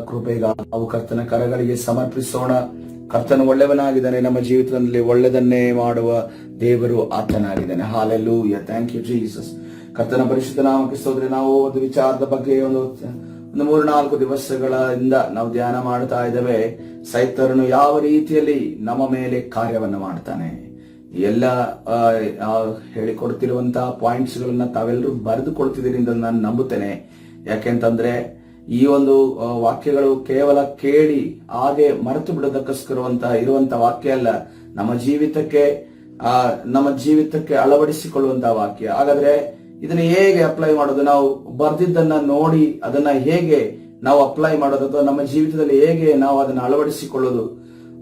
ಕೃಪೆಗಾಗಿ ನಾವು ಕರ್ತನ ಕರಗಳಿಗೆ ಸಮರ್ಪಿಸೋಣ. ಕರ್ತನು ಒಳ್ಳೆಯವನಾಗಿದ್ದಾನೆ. ನಮ್ಮ ಜೀವಿತದಲ್ಲಿ ಒಳ್ಳೆದನ್ನೇ ಮಾಡುವ ದೇವರು ಆತನಾಗಿದ್ದಾನೆ. Hallelujah, thank you Jesus. ಕರ್ತನ ಪರಿಶುದ್ಧ ನಾಮಕ್ಕೆ ಸ್ತೋತ್ರ. ನಾವು ಒಂದು ವಿಚಾರದ ಬಗ್ಗೆ ಒಂದು 3-4 ದಿವಸಗಳಿಂದ ನಾವು ಧ್ಯಾನ ಮಾಡ್ತಾ ಇದ್ದೇವೆ. ಸೈತಾನನು ಯಾವ ರೀತಿಯಲ್ಲಿ ನಮ್ಮ ಮೇಲೆ ಕಾರ್ಯವನ್ನು ಮಾಡ್ತಾನೆ. ಎಲ್ಲ ಹೇಳಿಕೊಡ್ತಿರುವಂತಹ ಪಾಯಿಂಟ್ಸ್ ಗಳನ್ನ ತಾವೆಲ್ಲರೂ ಬರೆದುಕೊಳ್ತಿದ್ದೀರಿ ಅಂತ ನಾನು ನಂಬುತ್ತೇನೆ. ಯಾಕೆಂತಂದ್ರೆ ಈ ಒಂದು ವಾಕ್ಯಗಳು ಕೇವಲ ಕೇಳಿ ಹಾಗೆ ಮರೆತು ಬಿಡೋದಕ್ಕೋಸ್ಕರವಂತಹ ಇರುವಂತಹ ವಾಕ್ಯ ಅಲ್ಲ, ನಮ್ಮ ಜೀವಿತಕ್ಕೆ ಅಳವಡಿಸಿಕೊಳ್ಳುವಂತಹ ವಾಕ್ಯ. ಹಾಗಾದ್ರೆ ಇದನ್ನ ಹೇಗೆ ಅಪ್ಲೈ ಮಾಡೋದು? ನಾವು ಬರ್ದಿದ್ದನ್ನ ನೋಡಿ ಅದನ್ನ ಹೇಗೆ ನಾವು ಅಪ್ಲೈ ಮಾಡೋದು, ಅಥವಾ ನಮ್ಮ ಜೀವಿತದಲ್ಲಿ ಹೇಗೆ ನಾವು ಅದನ್ನ ಅಳವಡಿಸಿಕೊಳ್ಳೋದು?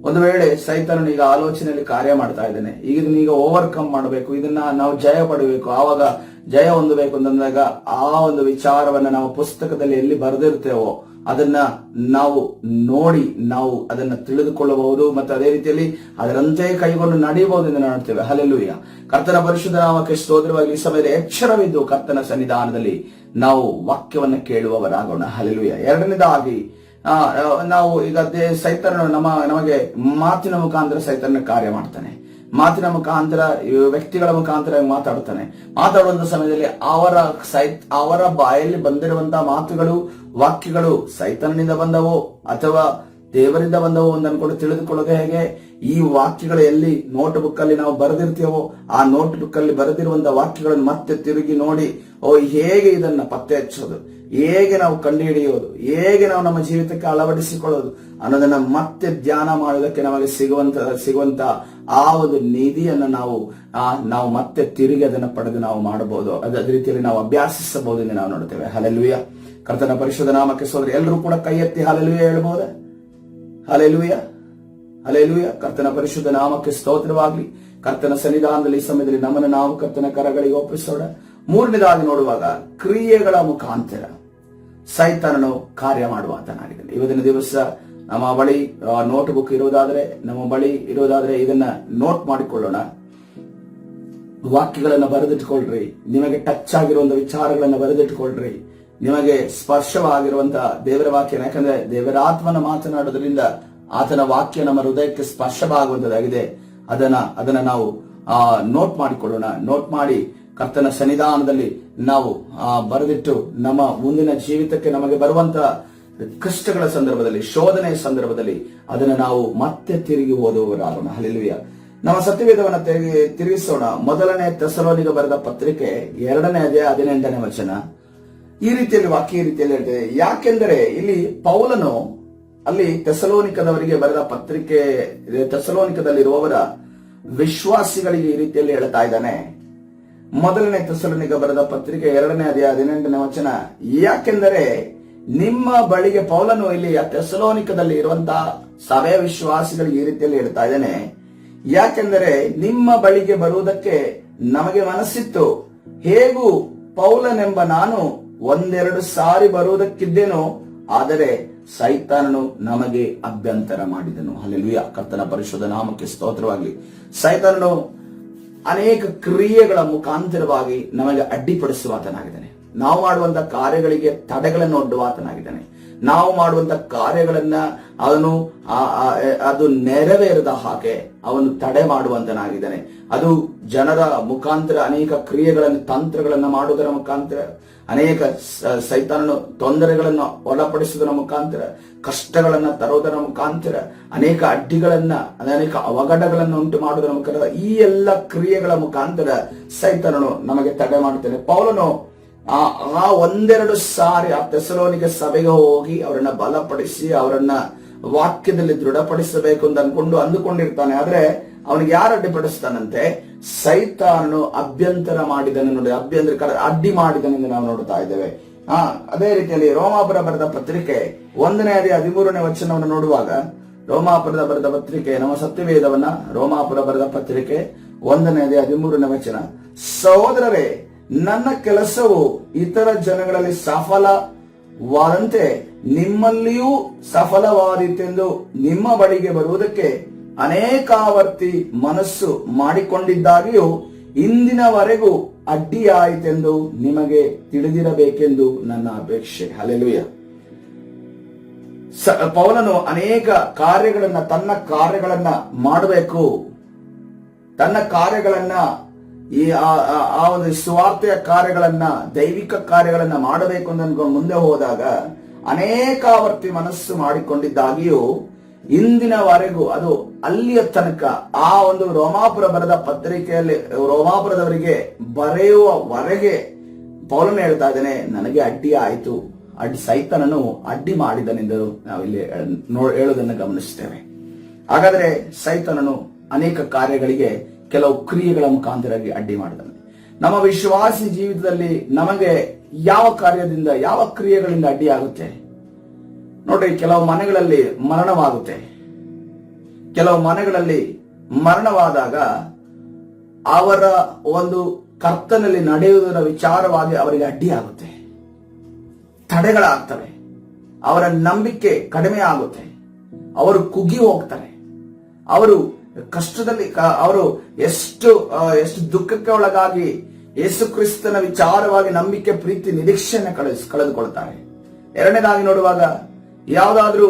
ಒಂದು ವೇಳೆ ಸೈತಾನನು ಈಗ ಆಲೋಚನೆಯಲ್ಲಿ ಕಾರ್ಯ ಮಾಡ್ತಾ ಇದ್ದಾನೆ, ಈಗ ಓವರ್ಕಮ್ ಮಾಡಬೇಕು, ಇದನ್ನ ನಾವು ಜಯ ಪಡಬೇಕು, ಆವಾಗ ಜಯ ಹೊಂದಬೇಕು ಅಂತಂದಾಗ ಆ ಒಂದು ವಿಚಾರವನ್ನ ನಾವು ಪುಸ್ತಕದಲ್ಲಿ ಎಲ್ಲಿ ಬರೆದಿರ್ತೇವೋ ಅದನ್ನ ನಾವು ನೋಡಿ ನಾವು ಅದನ್ನ ತಿಳಿದುಕೊಳ್ಳಬಹುದು, ಮತ್ತು ಅದೇ ರೀತಿಯಲ್ಲಿ ಅದರಂತೆ ಕೈಗೊಂಡು ನಡೆಯಬಹುದು ಎಂದು ನೋಡ್ತೇವೆ. ಹಲ್ಲೆಲೂಯಾ. ಕರ್ತನ ಪರಿಶುದ್ಧ ನಾಮಕ್ಕೆ ಸ್ತೋತ್ರವಾಗಿ. ಈ ಸಮಯದ ಎಚ್ಚರವಿದ್ದು ಕರ್ತನ ಸನ್ನಿಧಾನದಲ್ಲಿ ನಾವು ವಾಕ್ಯವನ್ನ ಕೇಳುವವರಾಗೋಣ. ಹಲ್ಲೆಲೂಯಾ. ಎರಡನೇದಾಗಿ ನಾವು ಈಗ ಸೈತಾನನು ನಮಗೆ ಮಾತಿನ ಮುಖಾಂತರ ಸೈತಾನ ಕಾರ್ಯ ಮಾಡ್ತಾನೆ. ಮಾತಿನ ಮುಖಾಂತರ, ವ್ಯಕ್ತಿಗಳ ಮುಖಾಂತರ ಮಾತಾಡ್ತಾನೆ. ಮಾತಾಡುವಂತ ಸಮಯದಲ್ಲಿ ಅವರ ಬಾಯಲ್ಲಿ ಬಂದಿರುವಂತಹ ಮಾತುಗಳು, ವಾಕ್ಯಗಳು ಸೈತಾನನಿಂದ ಬಂದವೋ ಅಥವಾ ದೇವರಿಂದ ಬಂದವೋ ಅಂತ ಅನ್ಕೊಂಡು ತಿಳಿದುಕೊಳ್ಳೋದು ಹೇಗೆ? ಈ ವಾಕ್ಯಗಳು ಎಲ್ಲಿ ನೋಟ್ ಬುಕ್ ಅಲ್ಲಿ ನಾವು ಬರೆದಿರ್ತೀವೋ ಆ ನೋಟ್ ಬುಕ್ ಅಲ್ಲಿ ಬರೆದಿರುವಂತಹ ವಾಕ್ಯಗಳನ್ನು ಮತ್ತೆ ತಿರುಗಿ ನೋಡಿ, ಹೇಗೆ ಇದನ್ನ ಪತ್ತೆ ಹಚ್ಚೋದು, ಹೇಗೆ ನಾವು ಕಂಡುಹಿಡಿಯೋದು, ಹೇಗೆ ನಾವು ನಮ್ಮ ಜೀವಿತಕ್ಕೆ ಅಳವಡಿಸಿಕೊಳ್ಳೋದು ಅನ್ನೋದನ್ನ ಮತ್ತೆ ಧ್ಯಾನ ಮಾಡೋದಕ್ಕೆ ನಮಗೆ ಸಿಗುವಂತ ಆ ಒಂದು ನಿಧಿಯನ್ನ ನಾವು ಮತ್ತೆ ತಿರುಗಿ ಅದನ್ನ ಪಡೆದು ನಾವು ಮಾಡಬಹುದು. ಅದೇ ರೀತಿಯಲ್ಲಿ ನಾವು ಅಭ್ಯಾಸಿಸಬಹುದು ಎಂದು ನಾವು ನೋಡ್ತೇವೆ. ಹಲ್ಲೆಲೂಯಾ. ಕರ್ತನ ಪರಿಶುದ್ಧ ನಾಮಕ್ಕೆ ಸ್ತೋತ್ರ. ಎಲ್ಲರೂ ಕೂಡ ಕೈ ಎತ್ತಿ ಹಲ್ಲೆಲೂಯಾ ಹೇಳ್ಬಹುದೇ? Hallelujah, hallelujah. ಕರ್ತನ ಪರಿಶುದ್ಧ ನಾಮಕ್ಕೆ ಸ್ತೋತ್ರವಾಗಲಿ. ಕರ್ತನ ಸನ್ನಿಧಾನದಲ್ಲಿ ಈ ಸಮಯದಲ್ಲಿ ನಮ್ಮನ್ನು ನಾವು ಕರ್ತನ ಕರಗಳಿಗೆ ಒಪ್ಪಿಸೋಣ. ಮೂರನೇದಾಗಿ ನೋಡುವಾಗ ಕ್ರಿಯೆಗಳ ಮುಖಾಂತರ ಸೈತಾನನು ಕಾರ್ಯ ಮಾಡುವಾತನಾಗಿದ್ದಾನೆ. ಇವತ್ತಿನ ದಿವಸ ನಮ್ಮ ಬಳಿ ನೋಟ್ ಬುಕ್ ಇರೋದಾದ್ರೆ ಇದನ್ನ ನೋಟ್ ಮಾಡಿಕೊಳ್ಳೋಣ. ವಾಕ್ಯಗಳನ್ನ ಬರೆದಿಟ್ಕೊಳ್ರಿ. ನಿಮಗೆ ಟಚ್ ಆಗಿರುವಂತಹ ವಿಚಾರಗಳನ್ನ ಬರೆದಿಟ್ಕೊಳ್ರಿ. ನಿಮಗೆ ಸ್ಪರ್ಶವಾಗಿರುವಂತಹ ದೇವರ ವಾಕ್ಯ, ಯಾಕಂದ್ರೆ ದೇವರ ಆತ್ಮನ ಮಾತನಾಡೋದ್ರಿಂದ ಆತನ ವಾಕ್ಯ ನಮ್ಮ ಹೃದಯಕ್ಕೆ ಸ್ಪರ್ಶವಾಗುವಂತದ್ದಾಗಿದೆ. ಅದನ್ನ ನಾವು ನೋಟ್ ಮಾಡಿಕೊಳ್ಳೋಣ. ನೋಟ್ ಮಾಡಿ ಕರ್ತನ ಸನ್ನಿಧಾನದಲ್ಲಿ ನಾವು ಬರೆದಿಟ್ಟು ನಮ್ಮ ಮುಂದಿನ ಜೀವಿತಕ್ಕೆ ನಮಗೆ ಬರುವಂತಹ ಕಷ್ಟಗಳ ಸಂದರ್ಭದಲ್ಲಿ, ಶೋಧನೆಯ ಸಂದರ್ಭದಲ್ಲಿ ಅದನ್ನ ನಾವು ಮತ್ತೆ ತಿರುಗಿ ಓದುವವರಾಗೋಣ. ಹಲ್ಲೆಲೂಯಾ. ನಮ್ಮ ಸತ್ಯವೇದವನ್ನ ತಿರುಗಿಸೋಣ. 1 ಥೆಸಲೋನಿಗೆ ಬರೆದ ಪತ್ರಿಕೆ 2ನೇ ಅಧ್ಯಾಯ 18ನೇ ವಚನ. ಈ ರೀತಿಯಲ್ಲಿ ವಾಕ್ಯ ಈ ರೀತಿಯಲ್ಲಿ ಹೇಳ್ತದೆ. ಯಾಕೆಂದರೆ ಇಲ್ಲಿ ಪೌಲನು ಅಲ್ಲಿ ಥೆಸಲೋನಿಕದವರಿಗೆ ಬರೆದ ಪತ್ರಿಕೆ, ಥೆಸಲೋನಿಕದಲ್ಲಿರುವವರ ವಿಶ್ವಾಸಿಗಳಿಗೆ ಈ ರೀತಿಯಲ್ಲಿ ಹೇಳ್ತಾ ಇದ್ದಾನೆ. 1 ಥೆಸಲೋನಿಕ ಬರೆದ ಪತ್ರಿಕೆ 2ನೇ ಅಧ್ಯಾಯ 18ನೇ ವಚನ. ಯಾಕೆಂದರೆ ನಿಮ್ಮ ಬಳಿಗೆ, ಪೌಲನು ಇಲ್ಲಿ ಥೆಸಲೋನಿಕದಲ್ಲಿ ಇರುವಂತಹ ಸಭೆಯ ವಿಶ್ವಾಸಿಗಳಿಗೆ ಈ ರೀತಿಯಲ್ಲಿ ಹೇಳ್ತಾ ಇದ್ದಾನೆ. ಯಾಕೆಂದರೆ ನಿಮ್ಮ ಬಳಿಗೆ ಬರುವುದಕ್ಕೆ ನಮಗೆ ಮನಸ್ಸಿತ್ತು. ಹೇಗೂ ಪೌಲನೆಂಬ ನಾನು 1-2 ಸಾರಿ ಬರುವುದಕ್ಕಿದ್ದೇನೋ, ಆದರೆ ಸೈತಾನನು ನಮಗೆ ಅಭ್ಯಂತರ ಮಾಡಿದನು. ಹಲ್ಲೆಲೂಯಾ. ಕರ್ತನ ಪರಿಶುದ್ಧ ನಾಮಕ್ಕೆ ಸ್ತೋತ್ರವಾಗಲಿ. ಸೈತಾನನು ಅನೇಕ ಕ್ರಿಯೆಗಳ ಮುಖಾಂತರವಾಗಿ ನಮಗೆ ಅಡ್ಡಿಪಡಿಸುವಾತನಾಗಿದ್ದಾನೆ. ನಾವು ಮಾಡುವಂತಹ ಕಾರ್ಯಗಳಿಗೆ ತಡೆಗಳನ್ನು ಒಡ್ಡುವಾತನಾಗಿದ್ದಾನೆ. ನಾವು ಮಾಡುವಂತ ಕಾರ್ಯಗಳನ್ನ ಅದು ನೆರವೇರದ ಹಾಗೆ ಅವನು ತಡೆ ಮಾಡುವಂತನಾಗಿದ್ದಾನೆ. ಅದು ಜನರ ಮುಖಾಂತರ ಅನೇಕ ಕ್ರಿಯೆಗಳನ್ನು, ತಂತ್ರಗಳನ್ನ ಮಾಡುವುದರ ಮುಖಾಂತರ, ಅನೇಕ ಸೈತಾನನು ತೊಂದರೆಗಳನ್ನು ಒಳಪಡಿಸುವುದರ ಮುಖಾಂತರ, ಕಷ್ಟಗಳನ್ನ ತರುವುದರ ಮುಖಾಂತರ, ಅನೇಕ ಅಡ್ಡಿಗಳನ್ನ, ಅನೇಕ ಅವಘಡಗಳನ್ನು ಉಂಟು ಮಾಡುವುದರ ಮುಖಾಂತರ, ಈ ಎಲ್ಲ ಕ್ರಿಯೆಗಳ ಮುಖಾಂತರ ಸೈತಾನನು ನಮಗೆ ತಡೆ ಮಾಡುತ್ತಾನೆ. ಪೌಲನು 1-2 ಸಾರಿ ಆ ಥೆಸಲೋನಿಕ ಸಭೆಗೆ ಹೋಗಿ ಅವರನ್ನ ಬಲಪಡಿಸಿ ಅವರನ್ನ ವಾಕ್ಯದಲ್ಲಿ ದೃಢಪಡಿಸಬೇಕು ಅಂತ ಅಂದುಕೊಂಡಿರ್ತಾನೆ. ಆದ್ರೆ ಅವನಿಗೆ ಯಾರು ಅಡ್ಡಿಪಡಿಸ್ತಾನಂತೆ? ಸೈತಾನನು ಅಭ್ಯಂತರ ಮಾಡಿದನು ನೋಡಿ, ಅಡ್ಡಿ ಮಾಡಿದನೆಂದು ನಾವು ನೋಡ್ತಾ ಇದ್ದೇವೆ. ಅದೇ ರೀತಿಯಲ್ಲಿ ರೋಮಾಪುರ ಬರೆದ ಪತ್ರಿಕೆ 1ನೇ ಅಧ್ಯಾಯ 13ನೇ ವಚನವನ್ನು ನೋಡುವಾಗ, ರೋಮಾಪುರದ ಬರೆದ ಪತ್ರಿಕೆ, ನಮ್ಮ ಸತ್ಯವೇದವನ್ನ ರೋಮಾಪುರ ಬರೆದ ಪತ್ರಿಕೆ 1ನೇ ಅಧ್ಯಾಯ 13ನೇ ವಚನ. ಸಹೋದರರೇ, ನನ್ನ ಕೆಲಸವು ಇತರ ಜನಗಳಲ್ಲಿ ಸಫಲವಾದಂತೆ ನಿಮ್ಮಲ್ಲಿಯೂ ಸಫಲವಾದೀತೆಂದು ನಿಮ್ಮ ಬಳಿಗೆ ಬರುವುದಕ್ಕೆ ಅನೇಕಾವರ್ತಿ ಮನಸ್ಸು ಮಾಡಿಕೊಂಡಿದ್ದಾಗಿಯೂ ಇಂದಿನವರೆಗೂ ಅಡ್ಡಿಯಾಯಿತೆಂದು ನಿಮಗೆ ತಿಳಿದಿರಬೇಕೆಂದು ನನ್ನ ಅಪೇಕ್ಷೆ. ಹಲ್ಲೆಲೂಯಾ. ಪೌಲನು ಅನೇಕ ಕಾರ್ಯಗಳನ್ನ ತನ್ನ ಕಾರ್ಯಗಳನ್ನ ಮಾಡಬೇಕು, ತನ್ನ ಕಾರ್ಯಗಳನ್ನ ಆ ಒಂದು ಸ್ವಾರ್ಥೆಯ ಕಾರ್ಯಗಳನ್ನ, ದೈವಿಕ ಕಾರ್ಯಗಳನ್ನ ಮಾಡಬೇಕು ಅಂತ ಅನ್ಕೊಂಡು ಮುಂದೆ ಹೋದಾಗ ಅನೇಕಾವರ್ತಿ ಮನಸ್ಸು ಮಾಡಿಕೊಂಡಿದ್ದಾಗಿಯೂ ಇಂದಿನವರೆಗೂ ಅದು ಅಲ್ಲಿಯ ತನಕ ಆ ಒಂದು ರೋಮಾಪುರ ಬರೆದ ಪತ್ರಿಕೆಯಲ್ಲಿ ರೋಮಾಪುರದವರಿಗೆ ಬರೆಯುವವರೆಗೆ ಪೌಲನು ಹೇಳ್ತಾ ಇದ್ದಾನೆ, ನನಗೆ ಅಡ್ಡಿ ಆಯಿತು, ಸೈತಾನನು ಅಡ್ಡಿ ಮಾಡಿದನೆಂದು ನಾವಿಲ್ಲಿ ಹೇಳೋದನ್ನು ಗಮನಿಸ್ತೇವೆ. ಹಾಗಾದ್ರೆ ಸೈತಾನನು ಅನೇಕ ಕಾರ್ಯಗಳಿಗೆ ಕೆಲವು ಕ್ರಿಯೆಗಳ ಮುಖಾಂತರವಾಗಿ ಅಡ್ಡಿ ಮಾಡಿದನು. ನಮ್ಮ ವಿಶ್ವಾಸಿ ಜೀವಿತದಲ್ಲಿ ನಮಗೆ ಯಾವ ಕಾರ್ಯದಿಂದ, ಯಾವ ಕ್ರಿಯೆಗಳಿಂದ ಅಡ್ಡಿ ಆಗುತ್ತೆ ನೋಡ್ರಿ. ಕೆಲವು ಮನೆಗಳಲ್ಲಿ ಮರಣವಾಗುತ್ತೆ. ಕೆಲವು ಮನೆಗಳಲ್ಲಿ ಮರಣವಾದಾಗ ಅವರ ಒಂದು ಕರ್ತನಲ್ಲಿ ನಡೆಯುವುದರ ವಿಚಾರವಾಗಿ ಅವರಿಗೆ ಅಡ್ಡಿ ಆಗುತ್ತೆ, ತಡೆಗಳಾಗ್ತವೆ, ಅವರ ನಂಬಿಕೆ ಕಡಿಮೆ ಆಗುತ್ತೆ, ಅವರು ಕುಗ್ಗಿ ಹೋಗ್ತಾರೆ, ಅವರು ಕಷ್ಟದಲ್ಲಿ ಅವರು ಎಷ್ಟು ದುಃಖಕ್ಕೆ ಒಳಗಾಗಿ ಯೇಸು ಕ್ರಿಸ್ತನ ವಿಚಾರವಾಗಿ ನಂಬಿಕೆ, ಪ್ರೀತಿ, ನಿರೀಕ್ಷೆಯನ್ನು ಕಳೆದುಕೊಳ್ತಾರೆ. ಎರಡನೇದಾಗಿ ನೋಡುವಾಗ ಯಾವುದಾದ್ರೂ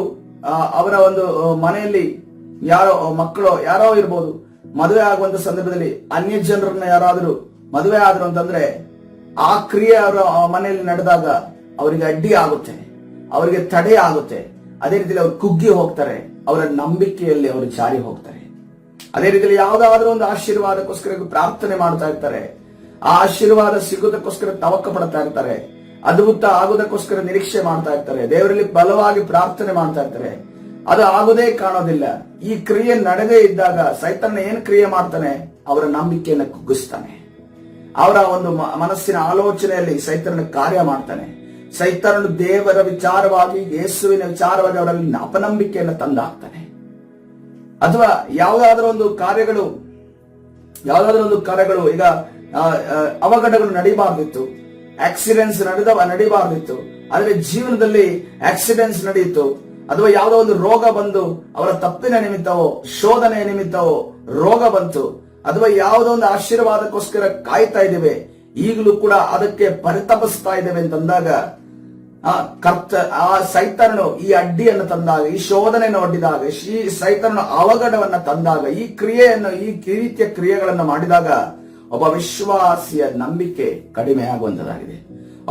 ಅವರ ಒಂದು ಮನೆಯಲ್ಲಿ ಯಾರೋ ಮಕ್ಕಳು ಯಾರೋ ಇರ್ಬೋದು, ಮದುವೆ ಆಗುವಂತ ಸಂದರ್ಭದಲ್ಲಿ ಅನ್ಯ ಜನರನ್ನ ಯಾರಾದರೂ ಮದುವೆ ಆದ್ರು ಅಂತಂದ್ರೆ ಆ ಕ್ರಿಯೆ ಅವರ ಮನೆಯಲ್ಲಿ ನಡೆದಾಗ ಅವರಿಗೆ ಅಡ್ಡಿ ಆಗುತ್ತೆ, ಅವರಿಗೆ ತಡೆ ಆಗುತ್ತೆ. ಅದೇ ರೀತಿಯಲ್ಲಿ ಅವರು ಕುಗ್ಗಿ ಹೋಗ್ತಾರೆ, ಅವರ ನಂಬಿಕೆಯಲ್ಲಿ ಅವರು ಜಾರಿ ಹೋಗ್ತಾರೆ. ಅದೇ ರೀತಿಯಲ್ಲಿ ಯಾವುದಾದ್ರೂ ಒಂದು ಆಶೀರ್ವಾದಕ್ಕೋಸ್ಕರ ಪ್ರಾರ್ಥನೆ ಮಾಡ್ತಾ ಇರ್ತಾರೆ, ಆ ಆಶೀರ್ವಾದ ಸಿಗೋದಕ್ಕೋಸ್ಕರ ತವಕ ಪಡ್ತಾ ಇರ್ತಾರೆ, ಅದ್ಭುತ ಆಗೋದಕ್ಕೋಸ್ಕರ ನಿರೀಕ್ಷೆ ಮಾಡ್ತಾ ಇರ್ತಾರೆ, ದೇವರಲ್ಲಿ ಬಲವಾಗಿ ಪ್ರಾರ್ಥನೆ ಮಾಡ್ತಾ ಇರ್ತಾರೆ, ಅದು ಆಗೋದೇ ಕಾಣೋದಿಲ್ಲ. ಈ ಕ್ರಿಯೆ ನಡೆದೇ ಇದ್ದಾಗ ಸೈತಾನ ಏನ್ ಕ್ರಿಯೆ ಮಾಡ್ತಾನೆ, ಅವರ ನಂಬಿಕೆಯನ್ನು ಕುಗ್ಗಿಸ್ತಾನೆ, ಅವರ ಒಂದು ಮನಸ್ಸಿನ ಆಲೋಚನೆಯಲ್ಲಿ ಸೈತಾನ ಕಾರ್ಯ ಮಾಡ್ತಾನೆ. ಸೈತಾನನು ದೇವರ ವಿಚಾರವಾಗಿ, ಯೇಸುವಿನ ವಿಚಾರವಾಗಿ ಅವರಲ್ಲಿ ಅಪನಂಬಿಕೆಯನ್ನು ತಂದಾಕ್ತಾನೆ. ಅಥವಾ ಯಾವುದಾದ್ರೂ ಒಂದು ಕಾರ್ಯಗಳು ಈಗ ಅವಘಡಗಳು ನಡೀಬಾರ್ದಿತ್ತು, ಆಕ್ಸಿಡೆಂಟ್ಸ್ ನಡೀಬಾರ್ದಿತ್ತು, ಆದ್ರೆ ಜೀವನದಲ್ಲಿ ಆಕ್ಸಿಡೆಂಟ್ಸ್ ನಡೆಯಿತು. ಅಥವಾ ಯಾವುದೋ ಒಂದು ರೋಗ ಬಂದು ಅವರ ತಪ್ಪಿನ ನಿಮಿತ್ತವೋ ಶೋಧನೆಯ ನಿಮಿತ್ತವೋ ರೋಗ ಬಂತು, ಅಥವಾ ಯಾವುದೋ ಒಂದು ಆಶೀರ್ವಾದಕ್ಕೋಸ್ಕರ ಕಾಯ್ತಾ ಇದ್ದೇವೆ, ಈಗಲೂ ಕೂಡ ಅದಕ್ಕೆ ಪರಿತಪಿಸ್ತಾ ಇದ್ದೇವೆ ಅಂತಂದಾಗ ಆ ಸೈತಾನನು ಈ ಅಡ್ಡಿಯನ್ನು ತಂದಾಗ, ಈ ಶೋಧನೆಯನ್ನು ಒಡ್ಡಿದಾಗ, ಈ ಸೈತಾನನು ಅವಘಡವನ್ನ ತಂದಾಗ, ಈ ಕ್ರಿಯೆಯನ್ನು, ಈ ರೀತಿಯ ಕ್ರಿಯೆಗಳನ್ನು ಮಾಡಿದಾಗ ಒಬ್ಬ ವಿಶ್ವಾಸಿಯ ನಂಬಿಕೆ ಕಡಿಮೆ ಆಗುವಂತದಾಗಿದೆ.